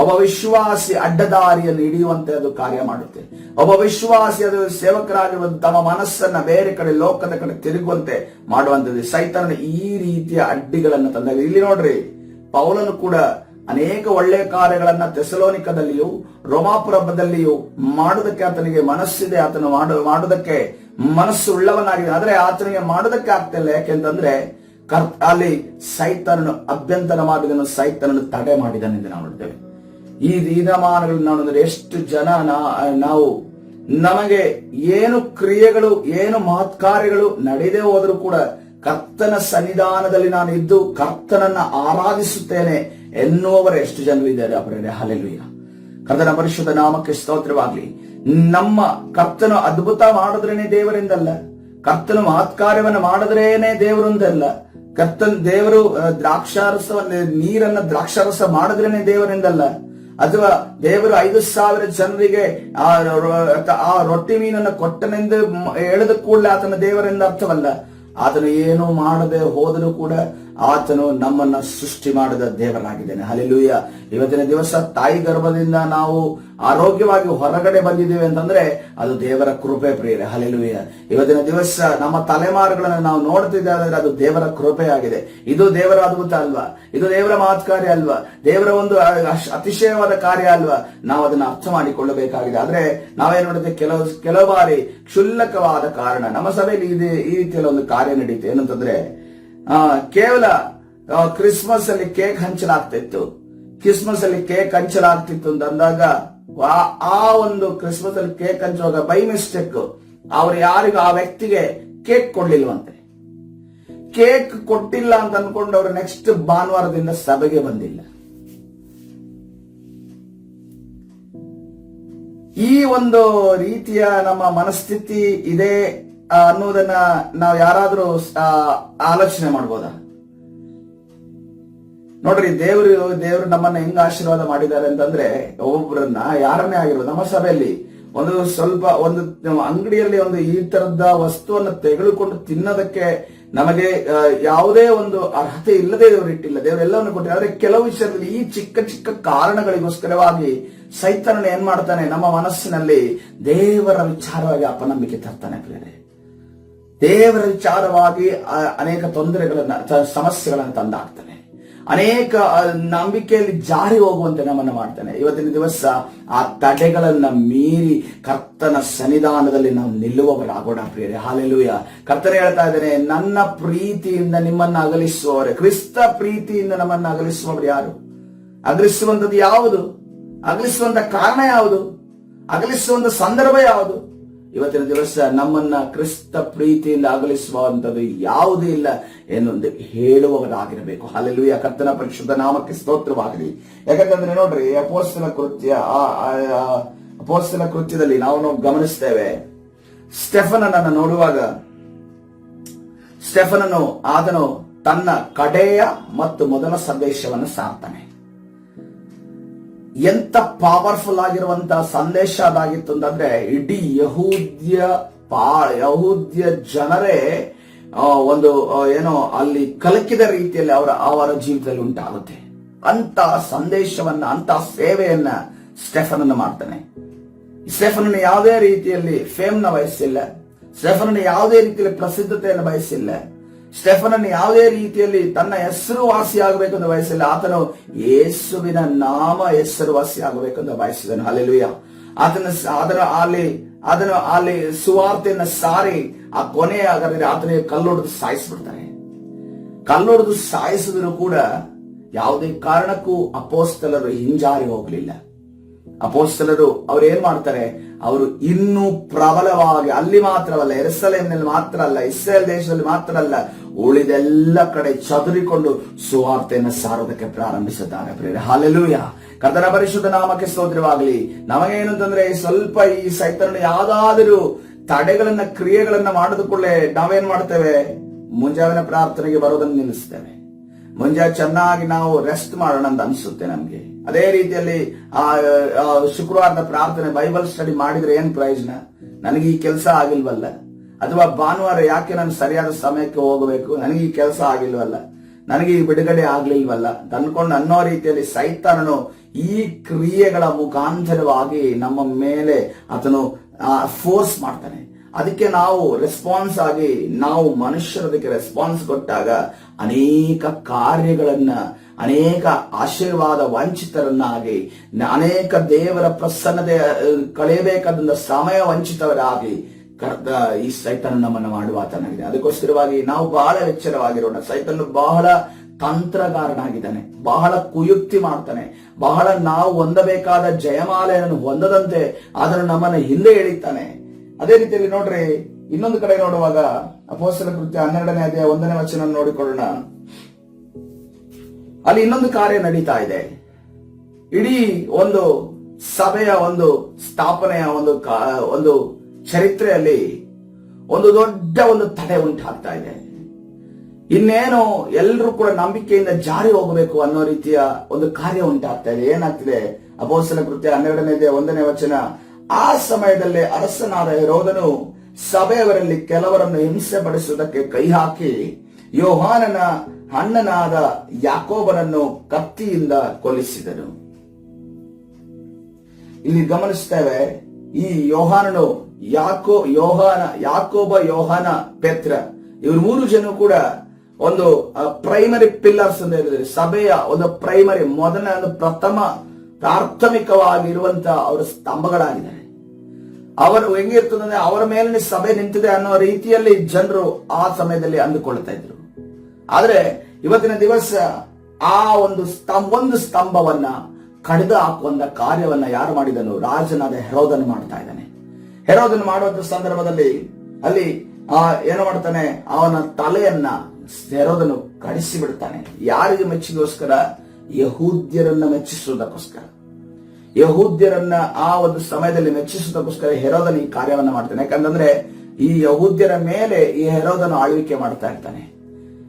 ಒಬ್ಬ ವಿಶ್ವಾಸಿ ಅಡ್ಡದಾರಿಯನ್ನು ಹಿಡಿಯುವಂತೆ ಅದು ಕಾರ್ಯ ಮಾಡುತ್ತೆ. ಒಬ್ಬ ವಿಶ್ವಾಸಿ ಅದು ಸೇವಕರಾಗಿರುವ ತಮ್ಮ ಮನಸ್ಸನ್ನ ಬೇರೆ ಕಡೆ, ಲೋಕದ ಕಡೆ ತಿರುಗುವಂತೆ ಮಾಡುವಂತದ್ದು ಸೈತಾನನ ಈ ರೀತಿಯ ಅಡ್ಡಿಗಳನ್ನು ತಂದಾಗ. ಇಲ್ಲಿ ನೋಡ್ರಿ, ಪೌಲನು ಕೂಡ ಅನೇಕ ಒಳ್ಳೆಯ ಕಾರ್ಯಗಳನ್ನ ಥೆಸಲೋನಿಕದಲ್ಲಿಯೂ ರೋಮಾಪುರದಲ್ಲಿಯೂ ಮಾಡುವುದಕ್ಕೆ ಆತನಿಗೆ ಮನಸ್ಸಿದೆ, ಆತನು ಮಾಡುವುದಕ್ಕೆ ಮನಸ್ಸು ಉಳ್ಳವನಾಗಿದೆ. ಆದ್ರೆ ಆತನಿಗೆ ಮಾಡುವುದಕ್ಕೆ ಆಗ್ತಿಲ್ಲ. ಯಾಕೆಂತಂದ್ರೆ ಅಲ್ಲಿ ಸೈತಾನನು ಅಭ್ಯಂತರ ಮಾಡಿದನು, ಸೈತಾನನು ತಡೆ ಮಾಡಿದನೆಂದು ನಾವು ನೋಡ್ತೇವೆ. ಈ ದಿನಮಾನಗಳಲ್ಲಿ ನಾವು ನೋಡಿದ್ರೆ ಎಷ್ಟು ಜನ ನಾವು ನಮಗೆ ಏನು ಕ್ರಿಯೆಗಳು, ಏನು ಮಹತ್ಕಾರ್ಯಗಳು ನಡೆದೇ ಹೋದರೂ ಕೂಡ ಕರ್ತನ ಸನ್ನಿಧಾನದಲ್ಲಿ ನಾನು ಇದ್ದು ಕರ್ತನನ್ನ ಆರಾಧಿಸುತ್ತೇನೆ ಎನ್ನುವವರು ಎಷ್ಟು ಜನರು ಇದ್ದಾರೆ. ಅವರೇ ಹಲ್ಲೆಲೂಯ. ಕರ್ತನ ಪರಿಶುದ್ಧ ನಾಮಕ್ಕೆ ಸ್ತೋತ್ರವಾಗ್ಲಿ. ನಮ್ಮ ಕರ್ತನು ಅದ್ಭುತ ಮಾಡಿದ್ರೇನೆ ದೇವರಿಂದಲ್ಲ, ಕರ್ತನು ಮಹತ್ಕಾರ್ಯವನ್ನು ಮಾಡಿದ್ರೇನೆ ದೇವರಿಂದಲ್ಲ, ದೇವರು ನೀರನ್ನ ದ್ರಾಕ್ಷಾರಸ ಮಾಡಿದ್ರೇನೆ ದೇವರಿಂದಲ್ಲ, ಅಥವಾ ದೇವರು 5,000 ಜನರಿಗೆ ಆ ರೊಟ್ಟಿ ಮೀನನ್ನು ಕೊಟ್ಟನೆಂದು ಹೇಳಿದ ಕೂಡಲೇ ಆತನ ದೇವರಿಂದ ಅರ್ಥವಲ್ಲ. ಆತನು ಏನು ಮಾಡದೆ ಹೋದರೂ ಕೂಡ ಆತನು ನಮ್ಮನ್ನ ಸೃಷ್ಟಿ ಮಾಡಿದ ದೇವರಾಗಿದ್ದಾನೆ. ಹಲ್ಲೆಲೂಯ. ಇವತ್ತಿನ ದಿವಸ ತಾಯಿ ಗರ್ಭದಿಂದ ನಾವು ಆರೋಗ್ಯವಾಗಿ ಹೊರಗಡೆ ಬಂದಿದ್ದೇವೆ ಅಂತಂದ್ರೆ ಅದು ದೇವರ ಕೃಪೆ ಪ್ರಿಯರೇ. ಹಲ್ಲೆಲೂಯ. ಇವತ್ತಿನ ದಿವಸ ನಮ್ಮ ತಲೆಮಾರುಗಳನ್ನು ನಾವು ನೋಡ್ತಿದ್ದೇವೆ, ಅದು ದೇವರ ಕೃಪೆ ಆಗಿದೆ. ಇದು ದೇವರ ಅದ್ಭುತ ಅಲ್ವಾ? ಇದು ದೇವರ ಮಹತ್ಕಾರ್ಯ ಅಲ್ವಾ? ದೇವರ ಒಂದು ಅತಿಶಯವಾದ ಕಾರ್ಯ ಅಲ್ವಾ? ನಾವು ಅದನ್ನ ಅರ್ಥ ಮಾಡಿಕೊಳ್ಳಬೇಕಾಗಿದೆ. ಆದ್ರೆ ನಾವೇನ್ ನೋಡಿದ್ರೆ ಕೆಲವು ಬಾರಿ ಕ್ಷುಲ್ಲಕವಾದ ಕಾರಣ ನಮ್ಮ ಸಭೆಯಲ್ಲಿ ಈ ರೀತಿಯಲ್ಲಿ ಒಂದು ಕಾರ್ಯ ನಡೀತು. ಏನಂತಂದ್ರೆ ಕೇವಲ ಕ್ರಿಸ್ಮಸ್ ಅಲ್ಲಿ ಕೇಕ್ ಹಂಚಲಾಗ್ತಿತ್ತು. ಕ್ರಿಸ್ಮಸ್ ಅಲ್ಲಿ ಕೇಕ್ ಹಂಚಲಾಗ್ತಿತ್ತು ಅಂತ ಅಂದಾಗ ಆ ಒಂದು ಕ್ರಿಸ್ಮಸ್ ಅಲ್ಲಿ ಕೇಕ್ ಹಂಚುವಾಗ ಬೈ ಮಿಸ್ಟೇಕ್ ಅವ್ರು ಯಾರಿಗೂ ಆ ವ್ಯಕ್ತಿಗೆ ಕೇಕ್ ಕೊಡ್ಲಿಲ್ವಂತೆ. ಕೇಕ್ ಕೊಟ್ಟಿಲ್ಲ ಅಂತ ಅನ್ಕೊಂಡು ಅವರು ನೆಕ್ಸ್ಟ್ ಭಾನುವಾರದಿಂದ ಸಭೆಗೆ ಬಂದಿಲ್ಲ. ಈ ಒಂದು ರೀತಿಯ ನಮ್ಮ ಮನಸ್ಥಿತಿ ಇದೆ ಅನ್ನೋದನ್ನ ನಾವು ಯಾರಾದ್ರೂ ಆಲೋಚನೆ ಮಾಡ್ಬೋದಾ? ನೋಡ್ರಿ, ದೇವರು ನಮ್ಮನ್ನ ಹೆಂಗ ಆಶೀರ್ವಾದ ಮಾಡಿದ್ದಾರೆ ಅಂತಂದ್ರೆ, ಒಬ್ಬೊಬ್ಬರನ್ನ ಯಾರನ್ನೇ ಆಗಿರ್ಬೋದು, ನಮ್ಮ ಸಭೆಯಲ್ಲಿ ಒಂದು ಸ್ವಲ್ಪ ಒಂದು ಅಂಗಡಿಯಲ್ಲಿ ಒಂದು ಈ ತರದ ವಸ್ತುವನ್ನು ತೆಗೆದುಕೊಂಡು ತಿನ್ನೋದಕ್ಕೆ ನಮಗೆ ಯಾವುದೇ ಒಂದು ಅರ್ಹತೆ ಇಲ್ಲದೆ ದೇವರು ಇಟ್ಟಿಲ್ಲ. ದೇವರೆಲ್ಲವನ್ನು ಕೊಟ್ಟಿಲ್ಲ. ಆದ್ರೆ ಕೆಲವು ವಿಷಯದಲ್ಲಿ ಈ ಚಿಕ್ಕ ಚಿಕ್ಕ ಕಾರಣಗಳಿಗೋಸ್ಕರವಾಗಿ ಸೈತಾನನು ಏನ್ ಮಾಡ್ತಾನೆ, ನಮ್ಮ ಮನಸ್ಸಿನಲ್ಲಿ ದೇವರ ವಿಚಾರವಾಗಿ ಅಪನಂಬಿಕೆ ತರ್ತಾನೆ ಪ್ರಿಯರೇ. ದೇವರ ವಿಚಾರವಾಗಿ ಅನೇಕ ತೊಂದರೆಗಳನ್ನ, ಸಮಸ್ಯೆಗಳನ್ನು ತಂದಾಕ್ತಾನೆ. ಅನೇಕ ನಂಬಿಕೆಯಲ್ಲಿ ಜಾರಿ ಹೋಗುವಂತೆ ನಮ್ಮನ್ನು ಮಾಡ್ತಾನೆ. ಇವತ್ತಿನ ದಿವಸ ಆ ತಡೆಗಳನ್ನ ಮೀರಿ ಕರ್ತನ ಸನ್ನಿಧಾನದಲ್ಲಿ ನಾವು ನಿಲ್ಲುವವರಾಗೋಣ ಪ್ರಿಯರೇ. ಹಾಲೆಲೂಯ. ಕರ್ತನ ಹೇಳ್ತಾ ಇದ್ದೇನೆ, ನನ್ನ ಪ್ರೀತಿಯಿಂದ ನಿಮ್ಮನ್ನ ಅಗಲಿಸುವವರೇ. ಕ್ರಿಸ್ತ ಪ್ರೀತಿಯಿಂದ ನಮ್ಮನ್ನು ಅಗಲಿಸುವವರು ಯಾರು? ಅಗಲಿಸುವಂಥದ್ದು ಯಾವುದು? ಅಗಲಿಸುವಂತ ಕಾರಣ ಯಾವುದು? ಅಗಲಿಸುವಂತ ಸಂದರ್ಭ ಯಾವುದು? ಇವತ್ತಿನ ದಿವಸ ನಮ್ಮನ್ನ ಕ್ರಿಸ್ತ ಪ್ರೀತಿಯಿಂದ ಅಗಲಿಸುವಂಥದ್ದು ಯಾವುದೂ ಇಲ್ಲ ಎನ್ನುವುದು ಹೇಳುವವರಾಗಿರಬೇಕು. ಹಾಲೆಲೂಯ. ಕರ್ತನ ಪರಿಶುದ್ಧ ನಾಮಕ್ಕೆ ಸ್ತೋತ್ರವಾಗಲಿ. ಯಾಕಂತಂದ್ರೆ ನೋಡ್ರಿ, ಅಪೊಸ್ತಲ ಕೃತ್ಯದಲ್ಲಿ ನಾವು ಗಮನಿಸ್ತೇವೆ, ಸ್ಟೆಫನನನ್ನು ನೋಡುವಾಗ ಆತನು ತನ್ನ ಕಡೆಯ ಮತ್ತು ಮೊದಲ ಸಂದೇಶವನ್ನು ಸಾರ್ತಾನೆ. ಎಂತ ಪವರ್ಫುಲ್ ಆಗಿರುವಂತಹ ಸಂದೇಶ ಅದಾಗಿತ್ತು ಅಂತಂದ್ರೆ, ಇಡೀ ಯಹೂದ್ಯ ಜನರೇ ಒಂದು ಏನೋ ಅಲ್ಲಿ ಕಲಕಿದ ರೀತಿಯಲ್ಲಿ ಅವರ ಜೀವಿತದಲ್ಲಿ ಉಂಟಾಗುತ್ತೆ. ಅಂತ ಸಂದೇಶವನ್ನ, ಅಂತ ಸೇವೆಯನ್ನ ಸ್ಟೆಫನನ್ನು ಮಾಡ್ತಾನೆ. ಸ್ಟೆಫನನ್ನು ಯಾವುದೇ ರೀತಿಯಲ್ಲಿ ಫೇಮ್ನ ಬಯಸಿಲ್ಲ. ಸ್ಟೆಫನನ್ನು ಯಾವುದೇ ರೀತಿಯಲ್ಲಿ ಪ್ರಸಿದ್ಧತೆಯನ್ನು ಬಯಸಿಲ್ಲ. ಸ್ಟೆಫನನ್ನು ಯಾವುದೇ ರೀತಿಯಲ್ಲಿ ತನ್ನ ಹೆಸರುವಾಸಿ ಆಗಬೇಕು ಅಂತ ಬಯಸಿಲ್ಲ. ಆತನು ಯೇಸುವಿನ ನಾಮ ಹೆಸರುವಾಸಿ ಆಗಬೇಕು ಅಂತ ಬಯಸಿದನು. ಹಲ್ಲೆಲೂಯಾ. ಅದನ್ನು ಅಲ್ಲಿ ಸುವಾರ್ತೆಯನ್ನು ಸಾರಿ ಆ ಕೊನೆಯ ಆತನಿಗೆ ಕಲ್ಲೊಡೆದು ಸಾಯಿಸ್ಬಿಡ್ತಾರೆ. ಕಲ್ಲೊಡೆದು ಸಾಯಿಸಿದ್ರು ಕೂಡ ಯಾವುದೇ ಕಾರಣಕ್ಕೂ ಅಪೊಸ್ತಲರು ಹಿಂಜಾರಿ ಹೋಗ್ಲಿಲ್ಲ. ಅಪೊಸ್ತಲರು ಅವ್ರು ಏನ್ ಮಾಡ್ತಾರೆ, ಅವರು ಇನ್ನೂ ಪ್ರಬಲವಾಗಿ ಅಲ್ಲಿ ಮಾತ್ರವಲ್ಲ, ಯೆರೂಸಲೇಮಿನಲ್ಲಿ ಮಾತ್ರ ಅಲ್ಲ, ಇಸ್ರೇಲ್ ದೇಶದಲ್ಲಿ ಮಾತ್ರ ಅಲ್ಲ, ಉಳಿದೆಲ್ಲ ಕಡೆ ಚದುರಿಕೊಂಡು ಸುವಾರ್ತೆಯನ್ನು ಸಾರೋದಕ್ಕೆ ಪ್ರಾರಂಭಿಸುತ್ತಾರೆ ಪ್ರಿಯರೇ. ಹಾಲೆಲೂಯ. ಕರ್ತನ ಪರಿಶುದ್ಧ ನಾಮಕ್ಕೆ ಸ್ತೋತ್ರವಾಗಲಿ. ನಮಗೇನು ಅಂತಂದ್ರೆ, ಸ್ವಲ್ಪ ಈ ಸೈತಾನನ ಯಾವ್ದಾದರೂ ತಡೆಗಳನ್ನ, ಕ್ರಿಯೆಗಳನ್ನ ಮಾಡಿದುಕೊಳ್ಳೆ ನಾವೇನ್ ಮಾಡ್ತೇವೆ, ಮುಂಜಾವಿನ ಪ್ರಾರ್ಥನೆಗೆ ಬರೋದನ್ನು ನಿಲ್ಲಿಸ್ತೇವೆ. ಮುಂಜಾನೆ ಚೆನ್ನಾಗಿ ನಾವು ರೆಸ್ಟ್ ಮಾಡೋಣ ಅಂತ ಅನ್ಸುತ್ತೆ ನಮ್ಗೆ. ಅದೇ ರೀತಿಯಲ್ಲಿ ಶುಕ್ರವಾರದ ಪ್ರಾರ್ಥನೆ, ಬೈಬಲ್ ಸ್ಟಡಿ ಮಾಡಿದ್ರೆ ಏನ್ ಪ್ರಯೋಜನ? ನನಗೆ ಈ ಕೆಲಸ ಆಗಿಲ್ವಲ್ಲ, ಅಥವಾ ಭಾನುವಾರ ಯಾಕೆ ನಾನು ಸರಿಯಾದ ಸಮಯಕ್ಕೆ ಹೋಗಬೇಕು, ನನಗೆ ಈ ಕೆಲಸ ಆಗಿಲ್ವಲ್ಲ, ನನಗೆ ಈ ಬಿಡುಗಡೆ ಆಗ್ಲಿಲ್ವಲ್ಲ ಅನ್ಕೊಂಡು ಅನ್ನೋ ರೀತಿಯಲ್ಲಿ ಸೈತಾನನು ಈ ಕ್ರಿಯೆಗಳ ಮುಖಾಂತರವಾಗಿ ನಮ್ಮ ಮೇಲೆ ಆತನು ಫೋರ್ಸ್ ಮಾಡ್ತಾನೆ. ಅದಕ್ಕೆ ನಾವು ರೆಸ್ಪಾನ್ಸ್ ಆಗಿ, ನಾವು ಮನುಷ್ಯರದಕ್ಕೆ ರೆಸ್ಪಾನ್ಸ್ ಕೊಟ್ಟಾಗ ಅನೇಕ ಕಾರ್ಯಗಳನ್ನ, ಅನೇಕ ಆಶೀರ್ವಾದ ವಂಚಿತರನ್ನಾಗಿ, ಅನೇಕ ದೇವರ ಪ್ರಸನ್ನತೆ ಕಳೆಯಬೇಕಾದ ಸಮಯ ವಂಚಿತವರಾಗಿ ಈ ಸೈತಾನ ನಮ್ಮನ್ನು ಮಾಡುವಾತನಾಗಿದೆ. ಅದಕ್ಕೋಸ್ಕರವಾಗಿ ನಾವು ಬಹಳ ಎಚ್ಚರವಾಗಿರೋಣ. ಸೈತಾನ ಬಹಳ ತಂತ್ರಗಾರನಾಗಿದ್ದಾನೆ, ಬಹಳ ಕುಯುಕ್ತಿ ಮಾಡ್ತಾನೆ, ಬಹಳ ನಾವು ಹೊಂದಬೇಕಾದ ಜಯಮಾಲೆಯನ್ನು ಹೊಂದದಂತೆ ಅದನ್ನು ನಮ್ಮನ್ನು ಹಿಂದೆ ಎಳಿತಾನೆ. ಅದೇ ರೀತಿಯಲ್ಲಿ ನೋಡ್ರಿ, ಇನ್ನೊಂದು ಕಡೆ ನೋಡುವಾಗ ಅಪೊಸ್ತಲ ಕೃತ್ಯ 12ನೇ ಅಧ್ಯಾಯ 1ನೇ ವಚನ ನೋಡಿಕೊಳ್ಳೋಣ. ಅಲ್ಲಿ ಇನ್ನೊಂದು ಕಾರ್ಯ ನಡೀತಾ ಇದೆ. ಇಡೀ ಒಂದು ಸಭೆಯ ಒಂದು ಸ್ಥಾಪನೆಯ ಒಂದು ಚರಿತ್ರೆಯಲ್ಲಿ ಒಂದು ದೊಡ್ಡ ಒಂದು ತಡೆ ಉಂಟಾಗ್ತಾ ಇದೆ. ಇನ್ನೇನು ಎಲ್ಲರೂ ಕೂಡ ನಂಬಿಕೆಯಿಂದ ಜಾರಿ ಹೋಗಬೇಕು ಅನ್ನೋ ರೀತಿಯ ಒಂದು ಕಾರ್ಯ ಉಂಟಾಗ್ತಾ ಇದೆ. ಏನಾಗ್ತಿದೆ? ಅಪೊಸ್ತಲ ಕೃತ್ಯ 12ನೇ ಅಧ್ಯಾಯ 1ನೇ ವಚನ, ಆ ಸಮಯದಲ್ಲೇ ಅರಸನಾದ ಹೆರೋದನು ಸಭೆಯವರಲ್ಲಿ ಕೆಲವರನ್ನು ಹಿಂಸೆ ಪಡಿಸುವುದಕ್ಕೆ ಕೈ ಹಾಕಿ ಯೋಹಾನನ ಅಣ್ಣನಾದ ಯಾಕೋಬನನ್ನು ಕತ್ತಿಯಿಂದ ಕೊಲ್ಲಿಸಿದನು. ಇಲ್ಲಿ ಗಮನಿಸ್ತೇವೆ, ಈ ಯೋಹಾನನು ಯಾಕೋಬ, ಯೋಹಾನ, ಪೇತ್ರ, ಇವರು 3 ಜನ ಕೂಡ ಒಂದು ಪ್ರೈಮರಿ ಪಿಲ್ಲರ್ಸ್ ಅಂತ ಹೇಳಿದ್ರೆ, ಸಭೆಯ ಒಂದು ಪ್ರೈಮರಿ, ಪ್ರಥಮ ಪ್ರಾಥಮಿಕವಾಗಿರುವಂತಹ ಅವರ ಸ್ತಂಭಗಳಾಗಿದ್ದಾರೆ. ಅವರು ಹೆಂಗಿರ್ತದಂದ್ರೆ ಅವರ ಮೇಲೆ ಸಭೆ ನಿಂತಿದೆ ಅನ್ನೋ ರೀತಿಯಲ್ಲಿ ಜನರು ಆ ಸಮಯದಲ್ಲಿ ಅಂದುಕೊಳ್ತಾ ಇದ್ರು. ಆದ್ರೆ ಇವತ್ತಿನ ದಿವಸ ಆ ಒಂದು ಸ್ತಂಭವನ್ನ ಕಡಿದು ಹಾಕುವಂತ ಕಾರ್ಯವನ್ನ ಯಾರು ಮಾಡಿದನು? ರಾಜನಾದ ಹೆರೋದನು ಮಾಡ್ತಾ ಇದ್ದಾನೆ. ಹೆರೋದನು ಮಾಡುವಂತ ಸಂದರ್ಭದಲ್ಲಿ ಅಲ್ಲಿ ಏನು ಮಾಡ್ತಾನೆ, ಅವನ ತಲೆಯನ್ನ ಹೆರೋದನು ಕಡಿಸಿ ಬಿಡ್ತಾನೆ. ಯಾರಿಗೆ ಮೆಚ್ಚಿಗೋಸ್ಕರ? ಯಹೂದ್ಯರನ್ನ ಮೆಚ್ಚಿಸುವುದಕ್ಕೋಸ್ಕರ, ಯಹೂದ್ಯರನ್ನ ಆ ಒಂದು ಸಮಯದಲ್ಲಿ ಮೆಚ್ಚಿಸುವುದಕ್ಕೋಸ್ಕರ ಹೆರೋದನು ಈ ಕಾರ್ಯವನ್ನ ಮಾಡ್ತಾನೆ. ಯಾಕಂದ್ರೆ ಈ ಯಹೂದ್ಯರ ಮೇಲೆ ಈ ಹೆರೋದನು ಆಳ್ವಿಕೆ ಮಾಡ್ತಾ ಇರ್ತಾನೆ.